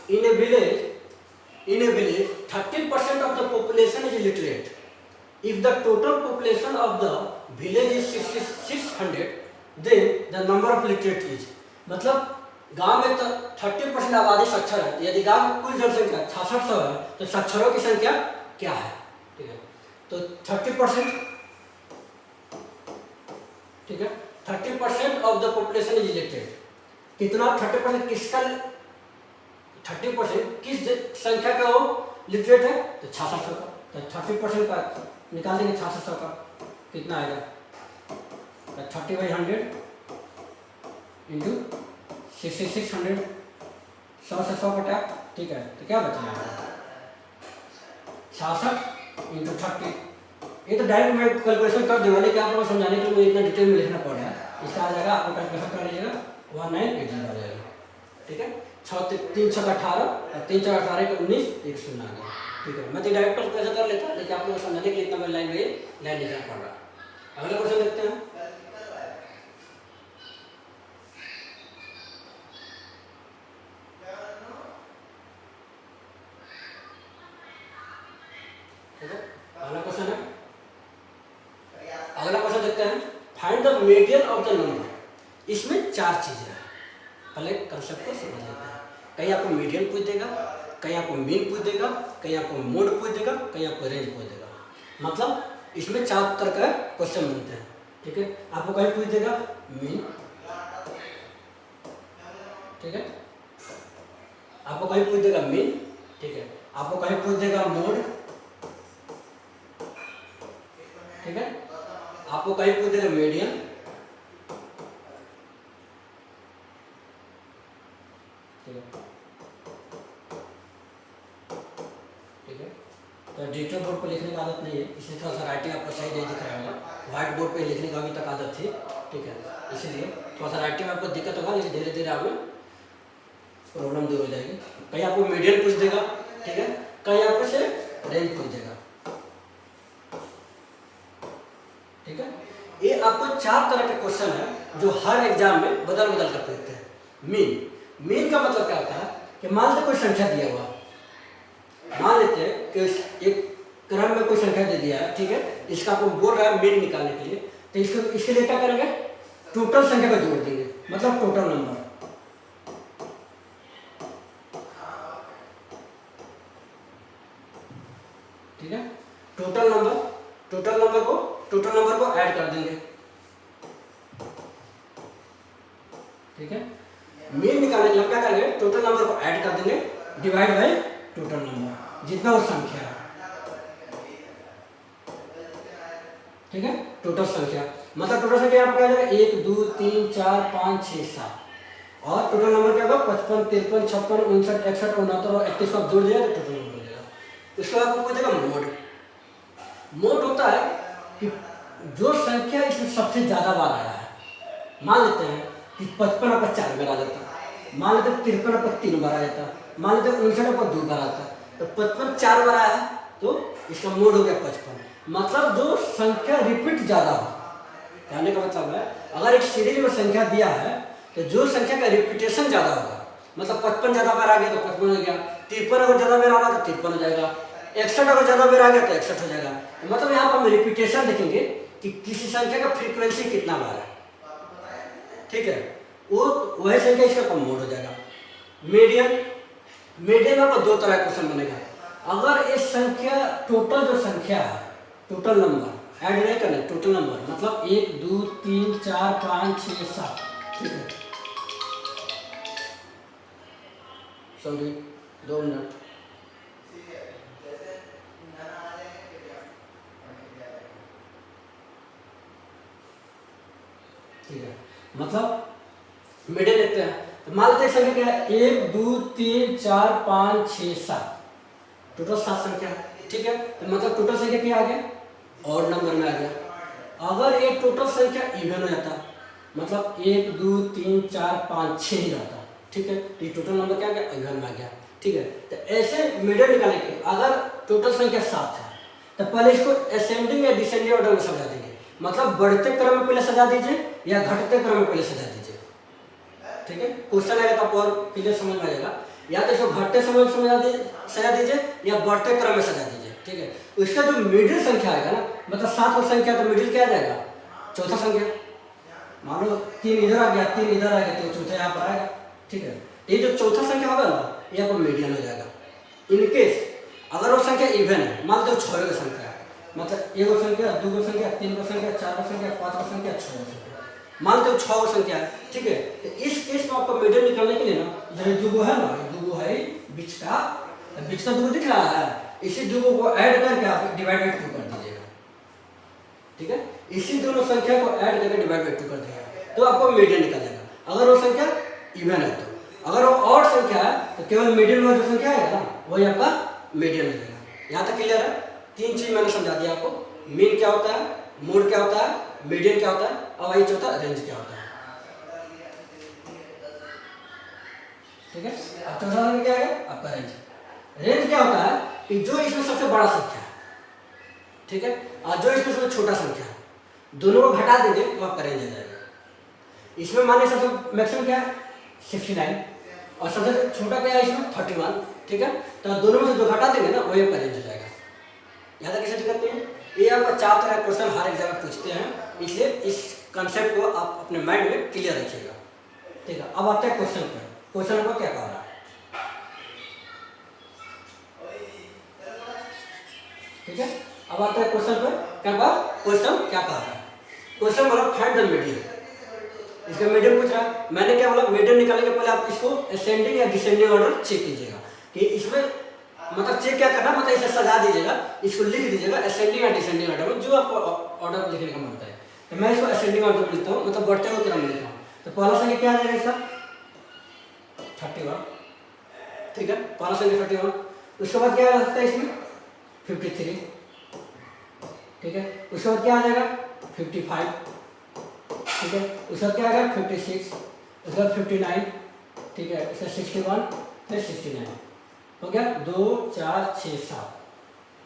इन ए village 30% of the population is illiterate. If the total population of the village is 600, then the number of literate is, मतलब गांव में तो 30% आबादी साक्षर है। यदि गांव में कुल जनसंख्या 6600 है तो साक्षरों की संख्या क्या है, ठीक है। तो 30%, ठीक है, 30% of the population is illiterate. कितना 30% किसका, 30% किस संख्या का वो लिटरेट है, तो 6600 का। तो 30% का निकाल देंगे, 6600 का कितना आएगा, 30/100 इंटू 6600, 100 से 100 कटा, ठीक है। तो क्या बचा, 66 इंटू 30। ये तो डायरेक्ट मैं कैलकुलेशन कर दूंगा, लेकिन आप लोगों को समझाने के लिए मुझे इतना डिटेल में लिखना पड़ रहा है। इसका आ जाएगा, आप कैलकुलेशन कर लीजिएगा, 1980 आ जाएगा, ठीक है। 3 6 18 और 3 4 18 को 19 1 0 आ गया, ठीक है। मैं तो डायरेक्ट कैलकुलेशन कर लेता, लेकिन आप लोगों को समझाने के लिए इतना मैं लाइन लिखना पड़ रहा है। अगला क्वेश्चन देखते हैं। अगला क्वेश्चन है, अगला क्वेश्चन देखते हैं। Find the median of the number. इसमें 4 चीजें हैं, पहले कंसेप्ट को समझ लेते हैं। कहीं आपको मीडियन पूछ देगा, कहीं आपको मीन पूछ देगा, कहीं आपको मोड पूछ देगा, कहीं आपको रेंज पूछ देगा। मतलब इसमें 4 तरह का क्वेश्चन बनते हैं, ठीक है। आपको कहीं पूछ देगा मीन, ठीक है। आपको कहीं पूछ देगा मीन, ठीक है, आपको कहीं पूछ देगा मोड, ठीक है, आपको कहीं पूछ देगा मीडियन, ठीक है, ठीक है। तो डिजिटल बोर्ड पर लिखने का आदत नहीं है, इसलिए थोड़ा सा राइटिंग आपको सही नहीं दिख रहा होगा। व्हाइट बोर्ड पे लिखने का अभी तक आदत थी, ठीक है, इसीलिए थोड़ा सा राइटिंग में आपको दिक्कत होगा, लेकिन धीरे धीरे आप प्रॉब्लम दूर हो जाएगी। कहीं आपको मीडियम पूछ देगा, ठीक है, कहीं आपको से रेंज पूछ देगा, ठीक है। ये आपको 4 तरह के क्वेश्चन है जो हर एग्जाम में बदल बदल कर पूछते हैं। मीन का मतलब क्या होता है कि मान लो कोई संख्या दिया हुआ, मान लेते हैं कि एक क्रम में कोई संख्या दे दिया है, ठीक है, इसका आपको बोल रहा है मीन निकालने के लिए, तो इसके लिए क्या करेंगे, टोटल संख्या को जोड़ देंगे, मतलब टोटल नंबर, ठीक है, टोटल नंबर को ऐड कर देंगे, ठीक है। मीन निकालने के लिए क्या करेंगे, टोटल नंबर को ऐड कर देंगे, डिवाइड बाय टोटल नंबर, जितना वो संख्या है, ठीक है, टोटल संख्या, मतलब टोटल संख्या आपको क्या आ जाएगा 1 2 3 4 5 6 7, और टोटल नंबर क्या होगा 55 53 56 59 61 69 और 31 को आप जोड़ दिया तो टोटल नंबर हो जाएगा। उसके बाद आपको पूछेगा मोड होता है कि जो संख्या इसमें सबसे ज्यादा बार आया है, मान लेते हैं कि 55 आपका 4 बार आ जाता है, मान लेते हैं 53 आपका 3 बार आ जाता है, मान लेते हैं 59 आपका 2 बार आता है, तो 55 4 बार आया है तो इसका मोड हो गया 55, मतलब जो संख्या रिपीट ज्यादा हो। कहने का मतलब है अगर एक सीरीज में संख्या दिया है तो जो संख्या का रिपीटेशन ज्यादा होगा, मतलब 55 ज्यादा बार आ गया तो 55 हो गया, 53 अगर ज्यादा बार आ गया तो 53 हो जाएगा, 61 अगर ज्यादा बार आ गया तो 61 हो जाएगा। मतलब यहाँ पर हम रिपीटेशन देखेंगे कि किसी संख्या का फ्रीक्वेंसी कितना बार है, ठीक है, वो वही संख्या इसका कम मोड हो जाएगा। मीडियन में आपको 2 तरह का क्वेश्चन बनेगा, अगर ये संख्या टोटल जो संख्या है, टोटल नंबर ऐड नहीं करना, टोटल नंबर मतलब 1 2 3 4 5 6 7, ठीक है, सॉरी 2 मिनट, ठीक है, मतलब मिडिल लेते हैं तो मान लेते हैं संख्या क्या है 1 2 3 4 5 6 7, टोटल 7 संख्या, ठीक है, तो मतलब टोटल संख्या क्या आ गया, और नंबर में आ गया। अगर एक टोटल संख्या इवन हो जाता, मतलब 1 2 3 4 5 6 ही रहता, ठीक है, तो ये टोटल नंबर क्या आ गया, इवन में आ गया, ठीक है। तो ऐसे मिडिल निकालने के अगर टोटल संख्या 7 है तो पहले इसको असेंडिंग या डिसेंडिंग ऑर्डर में सजा देंगे, मतलब बढ़ते क्रम में पहले सजा दीजिए या घटते क्रम में पहले सजा दीजिए, ठीक है। क्वेश्चन आएगा तो आपको और क्लियर समझ में आएगा, या तो इसको घटते समय सजा दीजिए या बढ़ते क्रम में सजा दीजिए, ठीक है। उसका जो मिडिल संख्या आएगा ना, मतलब 7 और संख्या तो मिडिल क्या आ जाएगा, चौथा संख्या, मान लो 3 इधर आ गया 3 इधर आ गया तो चौथा यहाँ पर आएगा, ठीक है। ये जो चौथा संख्या होगा ना ये आपको मीडियन हो जाएगा। इनकेस अगर वो संख्या इवन है, मान लो 6 का संख्या है, मतलब 1 संख्या 2 संख्या 3 संख्या 4 संख्या 5 संख्या 6 संख्या, मान लो 6 संख्या है, ठीक है। तो इस केस में आपको मीडियन निकालने के लिए ना ये दुगो है ना, दुगो है बीच का दुगो दिख रहा है, इसी दुगो को ऐड करके आप डिवाइड बाय 2 कर दीजिएगा, ठीक है। इसी दोनों संख्या को ऐड करके डिवाइड बाय 2 कर देगा तो आपको मीडियन निकल जाएगा। अगर वो संख्या इवन है तो, अगर वो ऑड संख्या है तो केवल मिडिल में जो संख्या है ना वही आपका मीडियन हो जाएगा। यहाँ तक क्लियर है? 3 चीज मैंने समझा दिया आपको, मीन क्या होता है, मोड क्या होता है, मीडियन क्या होता है, और वही चौथा रेंज क्या होता है, ठीक है। अब चौथा रेंज क्या है आपका रेंज क्या होता है कि जो इसमें सबसे बड़ा संख्या है, ठीक है, और जो इसमें सबसे छोटा संख्या है, दोनों को घटा देंगे तो आपका रेंज आ जाएगा। इसमें माने सबसे मैक्सिमम क्या है 69 और सबसे छोटा क्या है इसमें 31, ठीक है। तो दोनों में से जो घटा देंगे ना वही आपका रेंज हो जाएगा। यहाँ तक कैसे दिक्कत नहीं है, ये आपका 4 तरह क्वेश्चन हर एग्जाम में पूछते हैं, इसलिए इस कंसेप्ट को आप अपने माइंड में क्लियर रखिएगा, ठीक है। अब आते हैं क्वेश्चन पर, क्वेश्चन को क्या कह रहा है, ठीक है। अब आते हैं क्वेश्चन पर, क्या क्वेश्चन क्या कह रहा है, क्वेश्चन मतलब फाइंड द मीडियन, इसका मीडियन पूछ रहा है, मैंने क्या बोला, मीडियन निकालने के पहले आप इसको असेंडिंग या डिसेंडिंग ऑर्डर चेक कीजिएगा कि इसमें मतलब चेक क्या करना, मतलब इसे सजा दीजिएगा, इसको लिख दीजिएगा असेंडिंग या डिसेंडिंग ऑर्डर में, जो आपको ऑर्डर लिखने का मन है। तो मैं इसको असेंडिंग ऑर्डर में लिखता हूँ, मतलब बढ़ते हुए क्रम में लिखता हूँ। तो पहला संख्या क्या आ जाएगा इसका 31, ठीक है, पहला संख्या 31। उसके बाद क्या आ सकता है इसमें 53, ठीक है। उसके बाद क्या आ जाएगा 55, ठीक है। उसके बाद क्या आ जाएगा 56, उसके बाद 59, ठीक है। उसके 61, फिर 69, हो गया 2 4 6 7,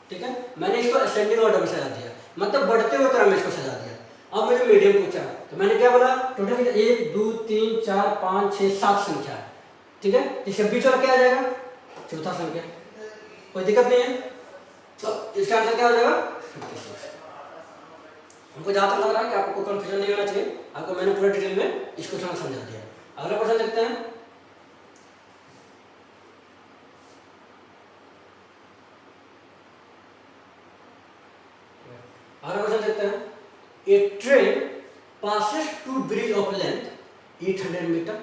ठीक है। मैंने इसको असेंडिंग ऑर्डर में सजा दिया, मतलब बढ़ते हुए क्रम में इसको सजा दिया। अब मुझे मीडियम पूछा, तो मैंने क्या बोला, टोटल 1 2 3 4 5 6 7 संख्या है, ठीक है। इसके बीच वाला क्या आ जाएगा चौथा संख्या, कोई दिक्कत नहीं है। तो इसका आंसर क्या हो जाएगा 56। हमको जहाँ तक लग रहा है कि आपको कंफ्यूजन नहीं होना चाहिए, आपको मैंने पूरा डिटेल में इसको समझा दिया। अगला क्वेश्चन देखते हैं। अगला क्वेश्चन देखते हैं। A train passes two bridge of length 800 meter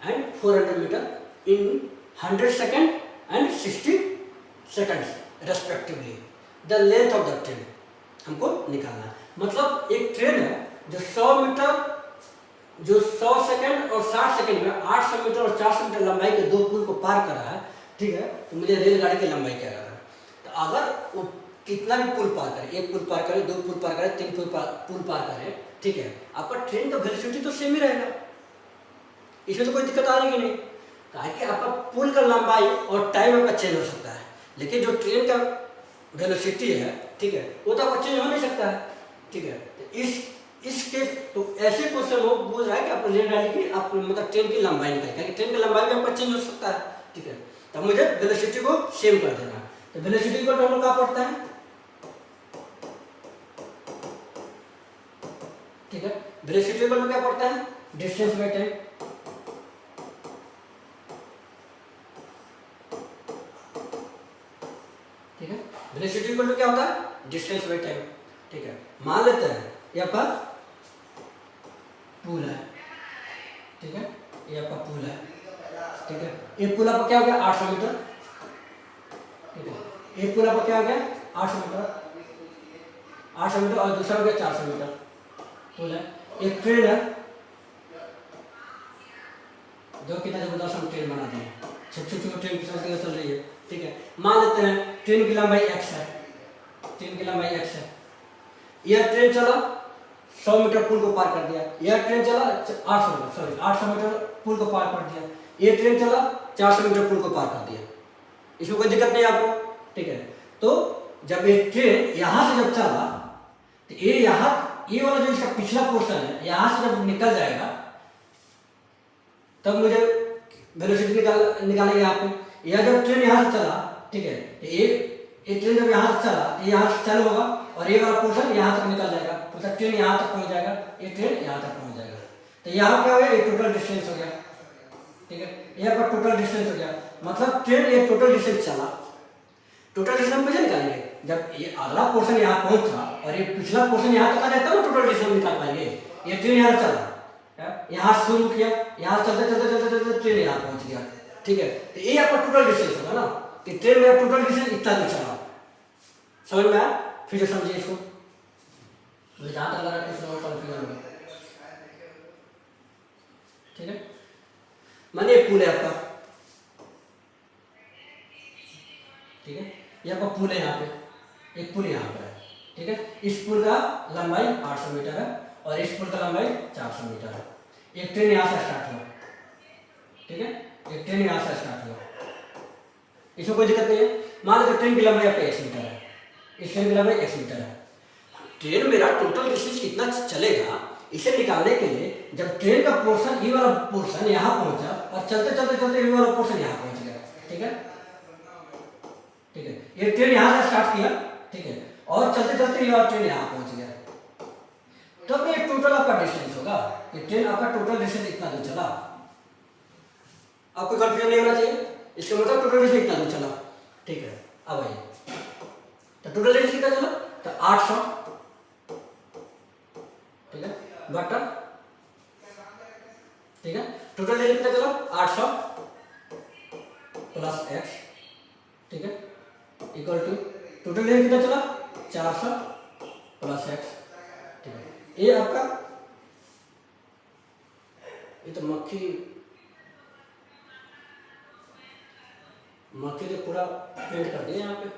and 400 meter in 100 seconds and 60 seconds respectively. The length of the train हमको निकालना है। मतलब एक ट्रेन है जो 100 मीटर, जो 100 सेकंड और 60 सेकंड में 800 मीटर और 400 मीटर लंबाई के दो पुल को पार कर रहा है, ठीक है। तो मुझे रेलगाड़ी की लंबाई क्या करना है। तो अगर वो कितना भी पुल पार करे, एक पुल पार करे, दो पुल पार करे, तीन पुल पार करे, ठीक है, आपका ट्रेन का वेलोसिटी तो सेम ही रहेगा, इसमें तो कोई दिक्कत आ रही नहीं। ताकि आपका पुल का लंबाई और टाइम आपका चेंज हो सकता है, लेकिन जो ट्रेन का वेलोसिटी है, ठीक है, वो तो आपका चेंज हो नहीं सकता है, ठीक है। तो इसके तो ऐसे क्वेश्चन वो पूछ रहा है कि आप रेलगाड़ी की आप मतलब ट्रेन की लंबाई निकालें, ट्रेन की लंबाई भी आपका चेंज हो सकता है, ठीक है। तो मुझे वेलोसिटी को सेम कर देना है। तो वेलोसिटी को टोटल क्या पड़ता है, ठीक है। वेलोसिटी को क्या पड़ता है डिस्टेंस बाय टाइम, ठीक है। वेलोसिटी को क्या होता है डिस्टेंस बाय टाइम, ठीक है। मान लेते हैं ये आपका पुल है, ठीक है, ये आपका पुल है, ठीक है। एक पुल आपका क्या हो गया 800 मीटर, ठीक है। एक पुल आपका क्या हो गया 800 मीटर, 800 मीटर, और दूसरा हो गया 400 मीटर पुल है। एक ट्रेन है, जो कितना जबरदस्त हम ट्रेन बना दिए, छोटी ट्रेन चल रही है, ठीक है। मान लेते हैं ट्रेन की लंबाई x है, ट्रेन की लंबाई x है। यह ट्रेन चला 100 मीटर पुल को पार कर दिया, यह ट्रेन चला 800 मीटर पुल को पार कर दिया, ये ट्रेन चला 400 मीटर पुल को पार कर दिया, इसमें कोई दिक्कत नहीं आपको, ठीक है। तो जब ये ट्रेन यहाँ से जब चला, तो ये यहाँ, ये वाला जो इसका पिछला पोर्शन है, यहाँ से जब निकल जाएगा तब मुझे वेलोसिटी निकालेंगे यहाँ पे। यह जब ट्रेन यहाँ से चला, ठीक है, ये ट्रेन जब यहाँ से चला, ये यहाँ से चालू होगा और ये वाला पोर्शन यहाँ तक निकल जाएगा, मतलब ट्रेन यहाँ तक पहुँच जाएगा, ये ट्रेन यहाँ तक पहुँच जाएगा। तो यहाँ क्या हो गया, ये टोटल डिस्टेंस हो गया, ठीक है। यहाँ पर टोटल डिस्टेंस हो गया, मतलब ट्रेन ये टोटल डिस्टेंस चला। टोटल डिस्टेंस हम कैसे निकालेंगे, जब ये अगला पोर्शन यहाँ पहुँचा और ये पिछला पोर्शन यहाँ तक आ जाता है, टोटल डिस्टेंस निकाल पाएंगे। ये ट्रेन यहाँ चला, यहाँ शुरू किया, यहाँ चलते चलते चलते चलते ट्रेन यहाँ पहुँच गया, ठीक है। तो ये आपका टोटल डिस्टेंस होगा ना, कि ट्रेन में टोटल डिस्टेंस इतना दूर चला। समझ में आया, फिर से समझिए इसको, मुझे जहाँ तक लग रहा है कुछ और कंफ्यूजन होगा, ठीक है। मानिए एक पुल है आपका, ठीक है, ये आपका पुल है, यहाँ पे एक पुल यहाँ पर है, ठीक है। इस पुल का लंबाई 800 मीटर है और इस पुल का लंबाई 400 मीटर है। एक ट्रेन यहाँ से स्टार्ट हुआ, ठीक है, एक ट्रेन यहाँ से स्टार्ट हुआ, इसमें कोई दिक्कत नहीं है। मान लो ट्रेन की लंबाई आपका 1 मीटर है, इस ट्रेन की लंबाई 1 मीटर है। ट्रेन मेरा टोटल डिस्टेंस कितना चलेगा, इसे निकालने के लिए जब ट्रेन का पोर्शन, ये वाला पोर्शन यहाँ पहुंचा और चलते चलते चलते ये वाला पोर्शन यहाँ पहुंच गया, ठीक है, ठीक है। ये ट्रेन यहाँ से स्टार्ट किया, ठीक है, और चलते चलते ये वाला ट्रेन यहाँ पहुंच गया, तब ये टोटल आपका डिस्टेंस होगा। ये ट्रेन आपका टोटल डिस्टेंस इतना दूर चला, आपको कंफ्यूजन नहीं होना चाहिए, इसका मतलब टोटल डिस्टेंस इतना दूर चला, ठीक है। अब आइए, तो टोटल डिस्टेंस कितना चला, तो 800, ठीक है, बटा, ठीक है, टोटल डिवीजन कितना चला 800 प्लस एक्स, ठीक है, इक्वल टू टोटल डिवीजन कितना चला 400 प्लस एक्स, ठीक है। ये आपका, ये तो मक्खी ने पूरा पेंट कर दिया यहाँ पे।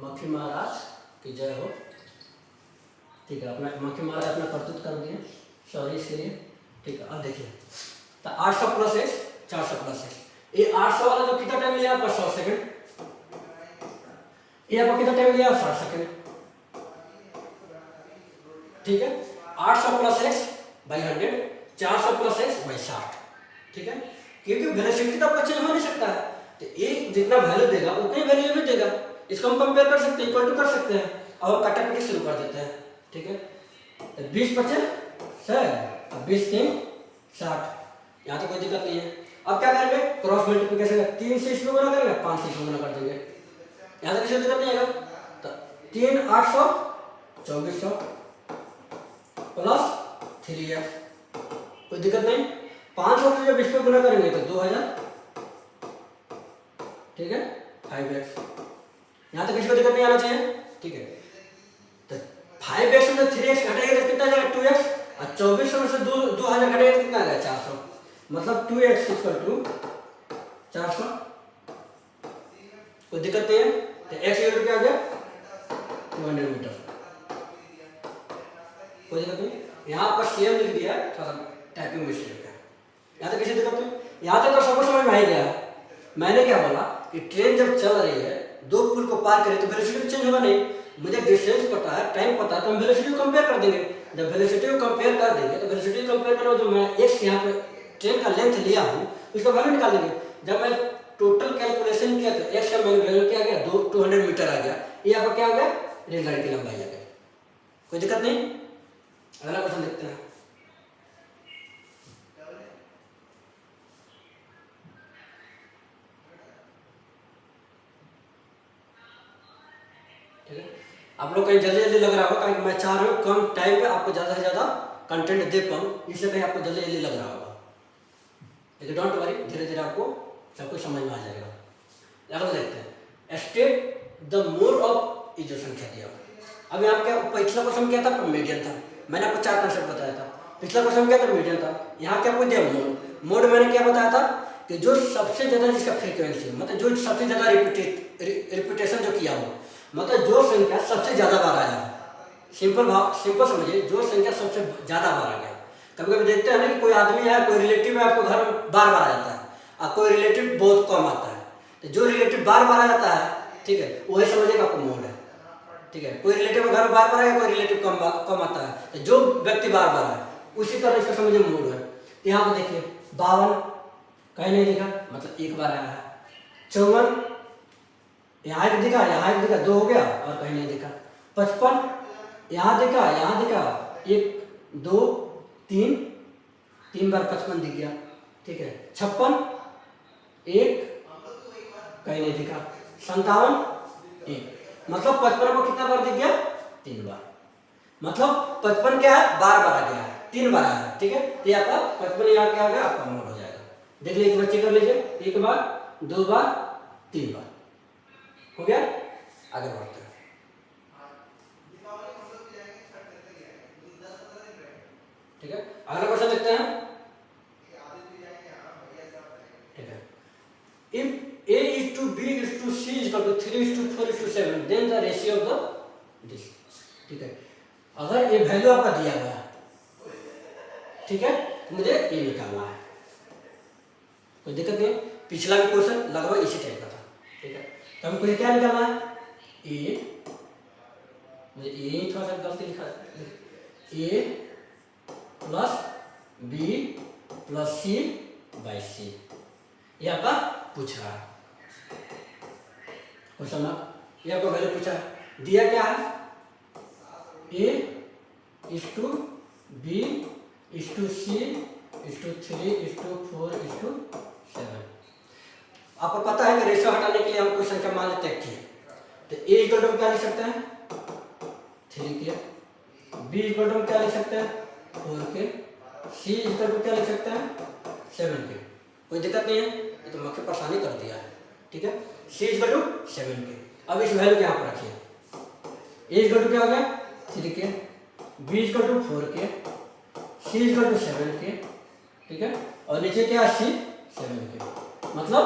मक्खी महाराज की जय हो, ठीक है। अपना मक्खी महाराज अपना करतूत कर दिए, सॉरी इसके लिए, ठीक है। अब देखिए तो 800 प्लस एक्स 400 प्लस एक्स, ये 800 वाला जो कितना टाइम लिया आपका 100 सेकंड, ये आपको कितना टाइम लिया 60 सेकंड, ठीक है। 800 plus x by 100, 400 plus x by 60, ठीक है। क्योंकि वेलोसिटी तो आपका चेंज हो नहीं सकता है, तो ये जितना वैल्यू देगा उतनी वैल्यू भी देगा। इसको हम कंपेयर कर सकते हैं, इक्वल टू कर सकते हैं। अब हम काटाकाटी शुरू कर देते हैं, ठीक है। तो 20 25 100, अब 20 3 60, यहाँ तो कोई दिक्कत नहीं है। अब क्या करेंगे, क्रॉस मल्टीप्लिकेशन 3 से इसमें गुना करेंगे, 5 से इसमें गुना कर देंगे, यहाँ तो किसी दिक्कत नहीं आएगा। तो 3 800 2400 प्लस 3x, कोई दिक्कत नहीं। 500 से जब इस पर गुना करेंगे तो 2000, ठीक है, 5x, यहाँ तक किसी को दिक्कत नहीं आना चाहिए, ठीक है। तो 5x में 3x घटेगा तो कितना जाएगा 2x, और 2400 में से 2000 घटेगा तो कितना आ जाएगा 400, मतलब 2x इक्वल टू 400, कोई दिक्कत नहीं है। तो x इक्वल टू क्या आ गया 200 मीटर, कोई दिक्कत नहीं। यहाँ पर सेम लिख दिया, थोड़ा टाइपिंग मिस्टेक है, यहाँ तक किसी दिक्कत नहीं। यहाँ तक तो सबको समझ में आ गया। मैंने क्या बोला कि ट्रेन जब चल रही है, दो पुल को पार करे तो वेलोसिटी चेंज होगा नहीं। मुझे डिस्टेंस पता है, टाइम पता है, तो हम वेलोसिटी को कंपेयर कर देंगे। जब वेलोसिटी को कंपेयर कर देंगे तो वेलोसिटी कंपेयर करो, जो मैं एक्स यहाँ पे ट्रेन का लेंथ लिया हूँ उसका वैल्यू निकाल देंगे। जब मैं टोटल कैलकुलेशन किया तो एक्स का वैल्यू क्या आ गया 200 मीटर आ गया। ये आपका क्या हो गया, रेलगाड़ी की लंबाई आ गई, कोई दिक्कत नहीं। अगला क्वेश्चन देखते हैं। आप लोग कहीं जल्दी जल्दी लग रहा होगा, कारण मैं चाह रहा हूँ कम टाइम में आपको ज़्यादा से ज़्यादा कंटेंट दे पाऊँ, इससे कहीं आपको जल्दी जल्दी लग रहा होगा। लेकिन डोंट वरी, धीरे धीरे आपको सब कुछ समझ में आ जाएगा। अगला देखते हैं, स्टेट द मोड ऑफ, ये जो संख्या दिया हुआ। अब यहाँ क्या पिछला क्वेश्चन क्या था, मीडियन था। मैंने आपको 4 कॉन्सेप्ट बताया था। पिछला क्वेश्चन क्या था, मीडियन था। यहाँ क्या आपको दिया मोड। मोड मैंने क्या बताया था कि जो सबसे ज़्यादा जिसका फ्रीक्वेंसी, मतलब जो सबसे ज़्यादा रिपीटेशन जो किया हो, मतलब जो संख्या सबसे ज़्यादा बार आया, सिंपल समझिए, जो संख्या सबसे ज़्यादा बार आ गया। कभी कभी देखते हैं ना कि कोई आदमी है, कोई रिलेटिव है आपको घर में बार बार आ जाता है, और कोई रिलेटिव बहुत कम आता है। तो जो रिलेटिव बार बार आ जाता है, ठीक है, वही समझिएगा आपको मोड है, ठीक है। कोई रिलेटिव घर में बार बार आएगा, कोई रिलेटिव कम आता है, तो जो व्यक्ति बार बार आए उसी तरह इसका समझिए मोड है। यहाँ पर देखिए 52 कहीं नहीं दिखा, मतलब एक बार आया है। 54 यहाँ एक दिखा, यहाँ एक दिखा, 2 हो गया और कहीं नहीं दिखा। 55 यहाँ दिखा, यहाँ दिखा, 1 2 3 बार 55 दिख गया, ठीक है। 56 1 कहीं नहीं दिखा। 57 1, मतलब 55 को कितना बार दिख गया 3 बार, मतलब 55 क्या है बार बार आ गया है, 3 बार आया है, ठीक है। तो आपका 55 यहाँ क्या आ गया, आपका मोड हो जाएगा। देख लीजिए, एक बार चेक कर लीजिए, 1 बार 2 बार 3 बार हो गया। आगे बढ़ते हैं। ठीक है, अगला क्वेश्चन देखते हैं। ठीक है, if A is to B is to C is equal to 3 is to 4 is to 7, then the ratio of the this, ठीक है। अगर ये वैल्यू आपका दिया गया है, ठीक है, तो मुझे ये निकालना है, कोई दिक्कत नहीं। पिछला भी क्वेश्चन लगभग इसी टाइप का था, ठीक है। तो हमको ये क्या निकालना है, ए, मुझे ये थोड़ा सा गलती लिखा है, A plus B plus C by C, ये आपका पूछ रहा है क्वेश्चन। ये आपको वैल्यू पूछा है, दिया क्या है, A is to B is to C is to 3 is to 4 is to 7। आपको पता है कि रेशियो हटाने के लिए हम कोई संख्या मान लेते हैं, तो ए इक्वल टू क्या लिख सकते हैं 3 के, बी इक्वल टू क्या लिख सकते हैं 4 के, सी इक्वल टू क्या लिख सकते हैं 7K। कोई दिक्कत नहीं है, ये तो मुझे परेशानी कर दिया है, ठीक है। सी इक्वल टू 7K। अब इस वैल्यू को यहाँ पर रखिए, ए इक्वल टू क्या हो गया 3K, B equal to 4K, C equal to 7K, ठीक है, और नीचे क्या सी 7K। मतलब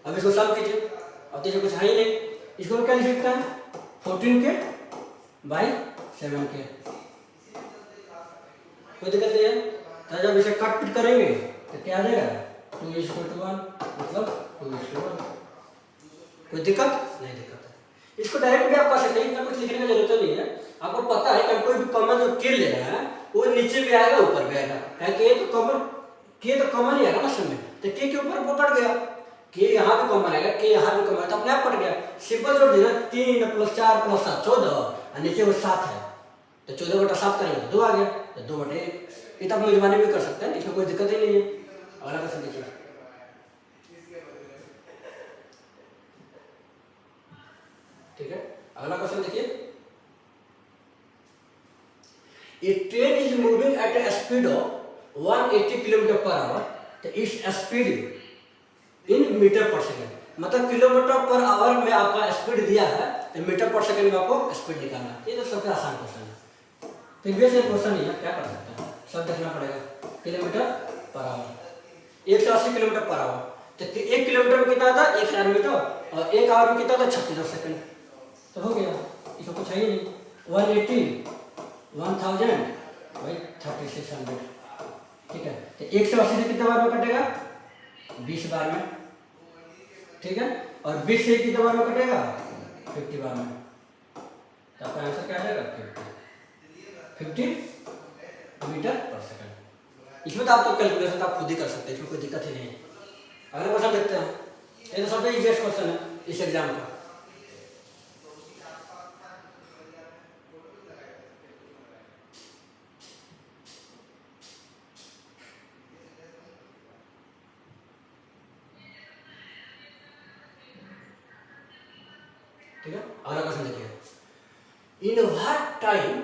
अब इसको सॉल्व कीजिए, अब देखिए कुछ है ही नहीं, इसको क्या लिख सकते हैं 14K बाई 7K। कोई दिक्कत नहीं है। तो जब इसे काट पीट करेंगे तो क्या आ जाएगा 2:1, मतलब 2:1। कोई दिक्कत नहीं, दिक्कत है। इसको डायरेक्ट भी आप कर सकते हैं, इतना कुछ लिखने की जरूरत नहीं है। आपको पता है कि कोई भी कॉमन जो के ले रहा है वो नीचे भी आएगा ऊपर भी आएगा, के तो कॉमन, के तो कॉमन ही आएगा ना सब में, तो के ऊपर वो कट गया, के यहाँ भी कॉमन आएगा, के यहाँ भी कॉमन, तो अपने आप कट गया। सिंपल जोड़ दिया 3 + 4 + 7 14, और नीचे वो 7 है, तो 14/7 करेंगे तो 2 आ गया, तो 2/1। ये तो आप मेजबानी भी कर सकते हैं, इसमें कोई दिक्कत ही नहीं है। अगला क्वेश्चन देखिए, ठीक है, अगला क्वेश्चन देखिए। A train is moving at a speed of 180 km/h, तो इस स्पीड इन मीटर पर सेकंड, मतलब km/h में आपका स्पीड दिया है, तो मीटर पर सेकंड में आपको स्पीड निकालना है। ये तो सबसे आसान क्वेश्चन है, प्रीवियस क्वेश्चन ही है, क्या कर सकते हैं, सब देखना पड़ेगा। km/h 180 km/h, तो 1 किलोमीटर में कितना था 1000 मीटर, और 1 आवर में कितना था 36 सेकंड, तो हो गया, इसको कुछ है ही नहीं। 180 1000 भाई 3600, ठीक है, तो 180 से कितने बार में कटेगा 20 बार में, ठीक है, और 20 से कितने बार में कटेगा 50 बार में, तो आपका आंसर क्या आएगा 50 मीटर पर सेकंड। इसमें तो आप तो कैलकुलेशन आप खुद ही कर सकते हैं, इसमें कोई दिक्कत ही नहीं है। अगला क्वेश्चन देखते हैं, ये तो सबसे इजीएस्ट क्वेश्चन है इस एग्जाम का। ठीक है, अगला क्वेश्चन देखिए। इन what time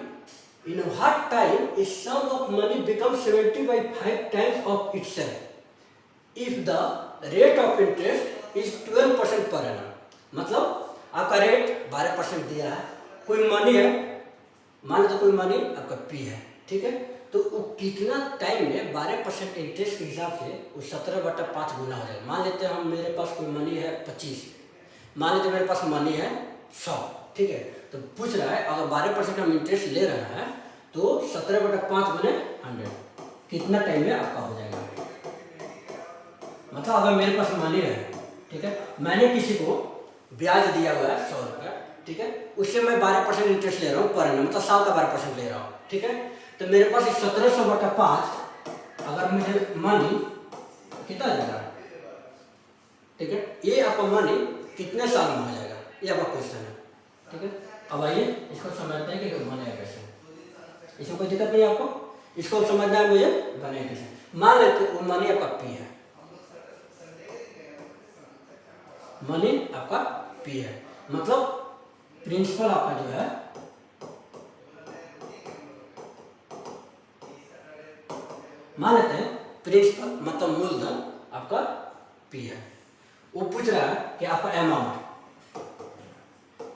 a sum of money becomes 70/5 times of itself if the rate of interest is 12% per annum। मतलब आपका रेट 12% दिया है, कोई मनी है, मान लो कोई मनी आपका पी है, ठीक है, तो वो कितना टाइम में 12% इंटरेस्ट के हिसाब से वो 17/5 गुना हो जाएगा। मान लेते हैं हम, मेरे पास कोई मनी है 25, मान लेते मेरे पास मनी है 100, ठीक है, तो पूछ रहा है अगर 12% हम इंटरेस्ट ले रहे हैं तो 17/5 गुने 100 कितना टाइम में आपका हो जाएगा। मतलब अगर मेरे पास मनी है, ठीक है, मैंने किसी को ब्याज दिया हुआ है 100 रुपया, ठीक है, उससे मैं 12% इंटरेस्ट ले रहा हूँ पर annum, मतलब साल का 12% ले रहा हूँ, ठीक है, तो मेरे पास 1700/5 अगर मुझे मनी कितना जाएगा, ठीक है, ये आपका मनी कितने साल में हो जाएगा, ये आपका क्वेश्चन है, ठीक है। अब आइए इसको समझते हैं कि बनेगा कैसे, इसमें कोई दिक्कत नहीं है आपको, इसको समझना है मुझे बनेगा कैसे। मान लेते वो मनी आपका पी है, मनी आपका पी है, मतलब प्रिंसिपल आपका जो है मान लेते हैं प्रिंसिपल मतलब मूलधन आपका पी है। वो पूछ रहा है कि आपका अमाउंट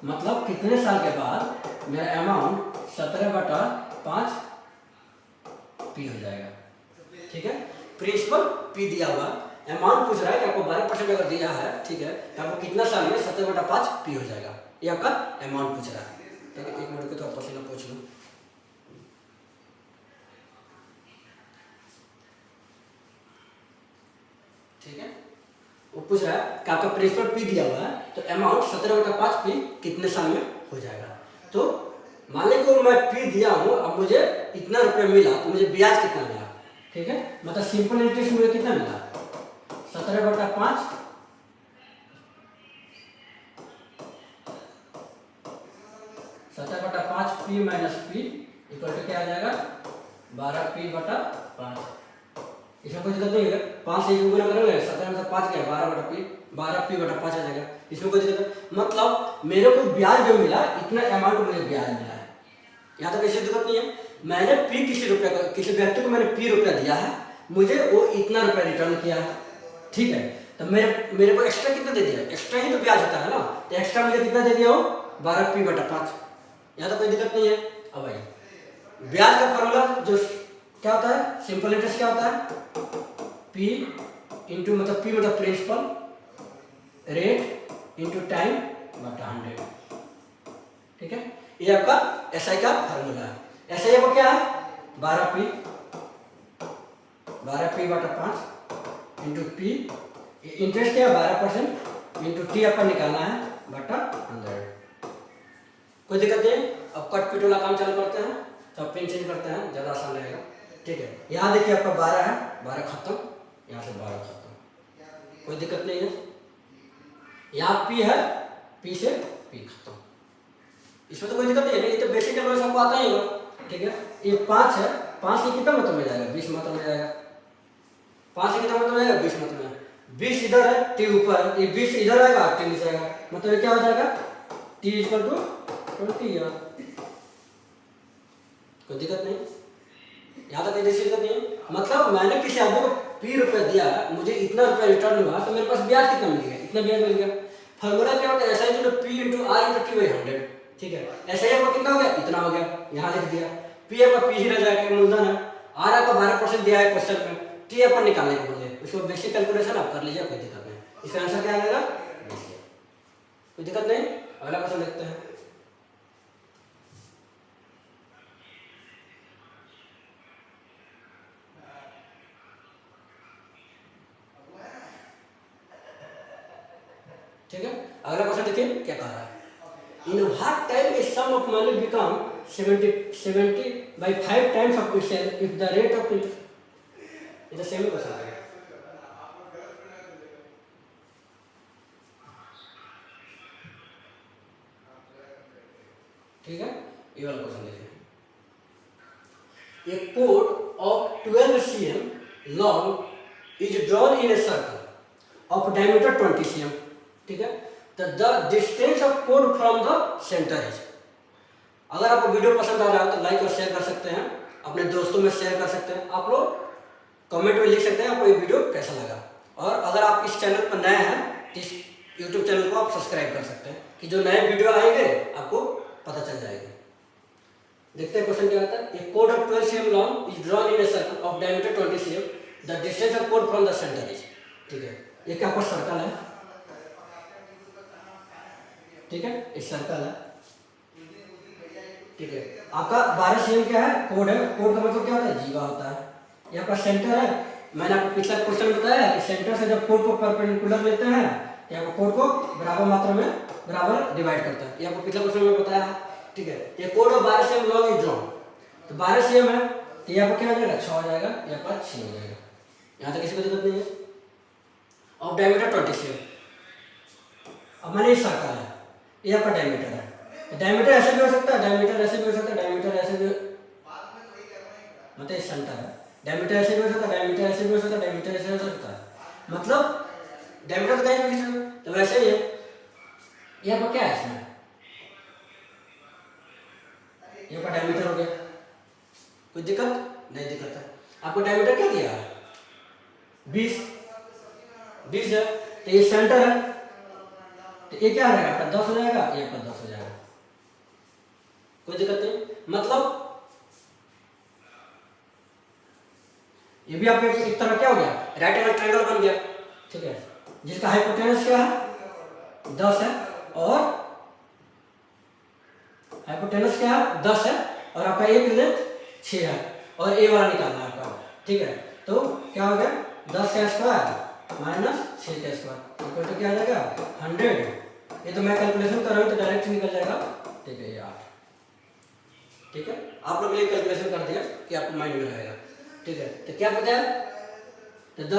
मतलब कितने साल के बाद मेरा अमाउंट 17/5 पी हो जाएगा, ठीक है। प्रिंसिपल पी दिया हुआ, अमाउंट पूछ रहा है कि आपको 12% अगर दिया है, ठीक है, तो आपको कितना साल में 17/5 पी हो जाएगा, ये आपका अमाउंट पूछ रहा है, ठीक है। 1 मिनट के तो आप पसीना पूछ लो, ठीक है। वो पूछ रहा है कि आपका प्रिंसिपल पी दिया हुआ है तो अमाउंट 17/5 पी कितने साल में हो जाएगा। तो मान लीजिए मैं पी दिया हूँ, अब मुझे इतना रुपये मिला तो मुझे ब्याज कितना मिला, ठीक है, मतलब सिंपल इंटरेस्ट मुझे कितना मिला 17/5 17/5 P minus P equal to क्या आ जाएगा 12p/5। इसमें कोई दिक्कत नहीं है, 5 से गुना करेंगे 17 में से 5 क्या 12p/5 आ जाएगा, इसमें कोई दिक्कत नहीं। मतलब मेरे को ब्याज जो मिला इतना अमाउंट मुझे ब्याज मिला है, यहाँ तक ऐसी दिक्कत नहीं है। मैंने पी किसी व्यक्ति को मैंने पी रुपया दिया है, मुझे वो इतना रुपया रिटर्न किया है, ठीक है। तो मेरे को एक्स्ट्रा कितना दे दिया, एक्स्ट्रा ही तो ब्याज होता है ना, तो एक्स्ट्रा मुझे कितना दे दिया हो, 12p/5। यहाँ तो कोई दिक्कत नहीं है। अब भाई ब्याज का फॉर्मूला जो क्या होता है, सिंपल इंटरेस्ट क्या होता है, p इंटू मतलब p मतलब प्रिंसिपल रेट इंटू टाइम बटा 100, ठीक है। ये आपका एसआई का फॉर्मूला है। एसआई आपको क्या है, 12p/5 इंटू पी, इंटरेस्ट क्या है 12% इंटू टी आपका निकालना है बटा 100। कोई दिक्कत नहीं। अब कट पीट वाला काम चालू करते हैं, तो पेन चेंज करते हैं, ज़्यादा आसान रहेगा, ठीक है। यहाँ देखिए आपका 12 है, 12 खत्म, यहाँ से 12 खत्म, कोई दिक्कत नहीं है। यहाँ पी है, पी से पी खत्म, इसमें तो कोई दिक्कत नहीं है, ये तो बेसिक कैलकुलस आपको आता ही होगा, ठीक है। ये 5 है, 5 से कितना मतलब में जाएगा, 20 मतलब में जाएगा, 5 से कितना मतलब में जाएगा, 20 मतलब में। 20 इधर है, टी ऊपर है, ये 20 इधर आएगा, टी नीचे आएगा, मतलब क्या हो जाएगा, टी इक्वल टू 20 यार, कोई दिक्कत नहीं, यहाँ तक कोई दिक्कत नहीं है। मतलब मैंने किसी आदमी को पी रुपया दिया, मुझे इतना रुपया रिटर्न हुआ, तो मेरे पास ब्याज कितना मिल गया, इतना ब्याज मिल गया। फॉर्मूला क्या होता है, ऐसा ही P into R into T by 100, ठीक है। ऐसा ही आपको कितना हो गया, इतना हो गया, यहाँ लिख दिया। पी आपका पी ही रह जाएगा, मूलधन है। आर आपका 12% दिया है क्वेश्चन में, टी आपको निकालने को बोले, उसको बेसिक कैलकुलेशन आप कर लीजिए, कोई दिक्कत नहीं। इसका आंसर क्या आएगा, कोई दिक्कत नहीं। अगला क्वेश्चन देखते हैं। ठीक है, अगला क्वेश्चन देखिए क्या कह रहा है। In what time a sum of money become 70/5 times of itself if the rate of interest, is the same question है, ठीक है। ये वाला क्वेश्चन देखिए। ए कोड of 12 cm long is drawn in a circle of diameter 20 cm, ठीक है। The distance of कोड फ्रॉम द सेंटर इज। अगर आपको वीडियो पसंद आ रहा है तो लाइक और शेयर कर सकते हैं, अपने दोस्तों में शेयर कर सकते हैं, आप लोग कमेंट में लिख सकते हैं आपको ये वीडियो कैसा लगा। और अगर आप इस चैनल पर नए हैं तो इस यूट्यूब चैनल को आप सब्सक्राइब कर सकते हैं, कि जो नए वीडियो आएंगे आपको पता चल जाएगा। देखते हैं क्वेश्चन क्या आता है। ए कोड of 12 cm long is drawn in a circle of diameter 20 cm, the distance of कोड फ्रॉम द सेंटर इज, ठीक है। ये क्या आपका सर्कल है, ठीक है, इस सर्कल है, ठीक है। आपका 12 cm क्या है, कोड है, कोड का मतलब क्या होता है, जीवा होता है। ये आपका सेंटर है, मैंने आपको पिछला क्वेश्चन बताया कि सेंटर से जब कोड को परपेंडिकुलर लेते हैं तो आपको कोड को बराबर मात्रा में बराबर डिवाइड करता है, ये आपको पिछला क्वेश्चन में बताया है, ठीक है। ये code of 12 cm long is drawn, तो 12 cm है तो ये आपको क्या हो जाएगा, 6 हो जाएगा, ये आपका 6 हो जाएगा, यहाँ तक किसी को दिक्कत नहीं है। ऑफ डायमीटर 20 cm, अब मैंने इस सर्कल है, ये आपका डायमीटर है, डायमीटर ऐसे भी हो सकता है, डायमीटर ऐसे भी हो सकता है, डायमीटर ऐसे भी, मतलब सेंटर है, डायमीटर ऐसे भी हो सकता है, डायमीटर ऐसे भी हो सकता है, डायमीटर ऐसे हो सकता है, मतलब डायमीटर तो कहीं भी हो सकता है, तो वैसे ही है। ये आपका क्या है, इसमें ये आपका डायमीटर हो गया, कोई दिक्कत नहीं, दिक्कत है। आपको डायमीटर क्या दिया है, 20 है, तो ये सेंटर है, तो ये क्या रहेगा आपका 10 हो जाएगा, ये आपका 10 हो जाएगा, कोई दिक्कत नहीं। मतलब ये भी आपका एक तरह क्या हो गया, राइट एंगल ट्रायंगल बन गया, ठीक है, जिसका हाइपोटेनस क्या है 10 है, और हाइपोटेनस क्या है 10 है, और आपका एक लेंथ 6 है, और ए वाला निकालना है आपका, ठीक है। तो क्या हो गया, 10 का स्क्वायर माइनस 6 का स्क्वायर इक्वल टू क्या आ जाएगा 100। ये तो मैं कैलकुलेशन कर रहा हूँ तो डायरेक्ट निकल जाएगा, ठीक है, ये 8, ठीक है। आप लोग ये कैलकुलेशन कर दिया कि आपको माइंड में रहेगा, ठीक है। तो क्या बताया, द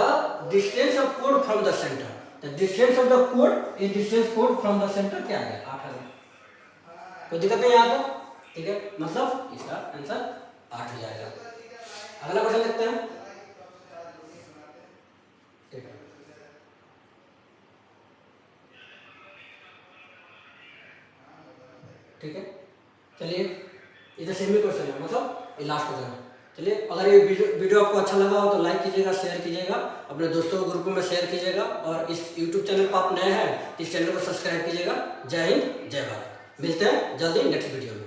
डिस्टेंस ऑफ कोड from the centre, the distance of the code is distance code from the centre क्या है 8 आ गया, कोई दिक्कत नहीं आता, ठीक है। मतलब इसका आंसर 8 हो जाएगा। अगला क्वेश्चन देखते हैं, ठीक है। ठीक है, चलिए इधर सेमी क्वेश्चन है, मतलब ये लास्ट हो जाएगा। चलिए, अगर ये वीडियो आपको अच्छा लगा हो तो लाइक कीजिएगा, शेयर कीजिएगा, अपने दोस्तों को ग्रुप में शेयर कीजिएगा, और इस यूट्यूब चैनल पर आप नए हैं तो इस चैनल को सब्सक्राइब कीजिएगा। जय हिंद, जय भारत। मिलते हैं जल्दी नेक्स्ट वीडियो में।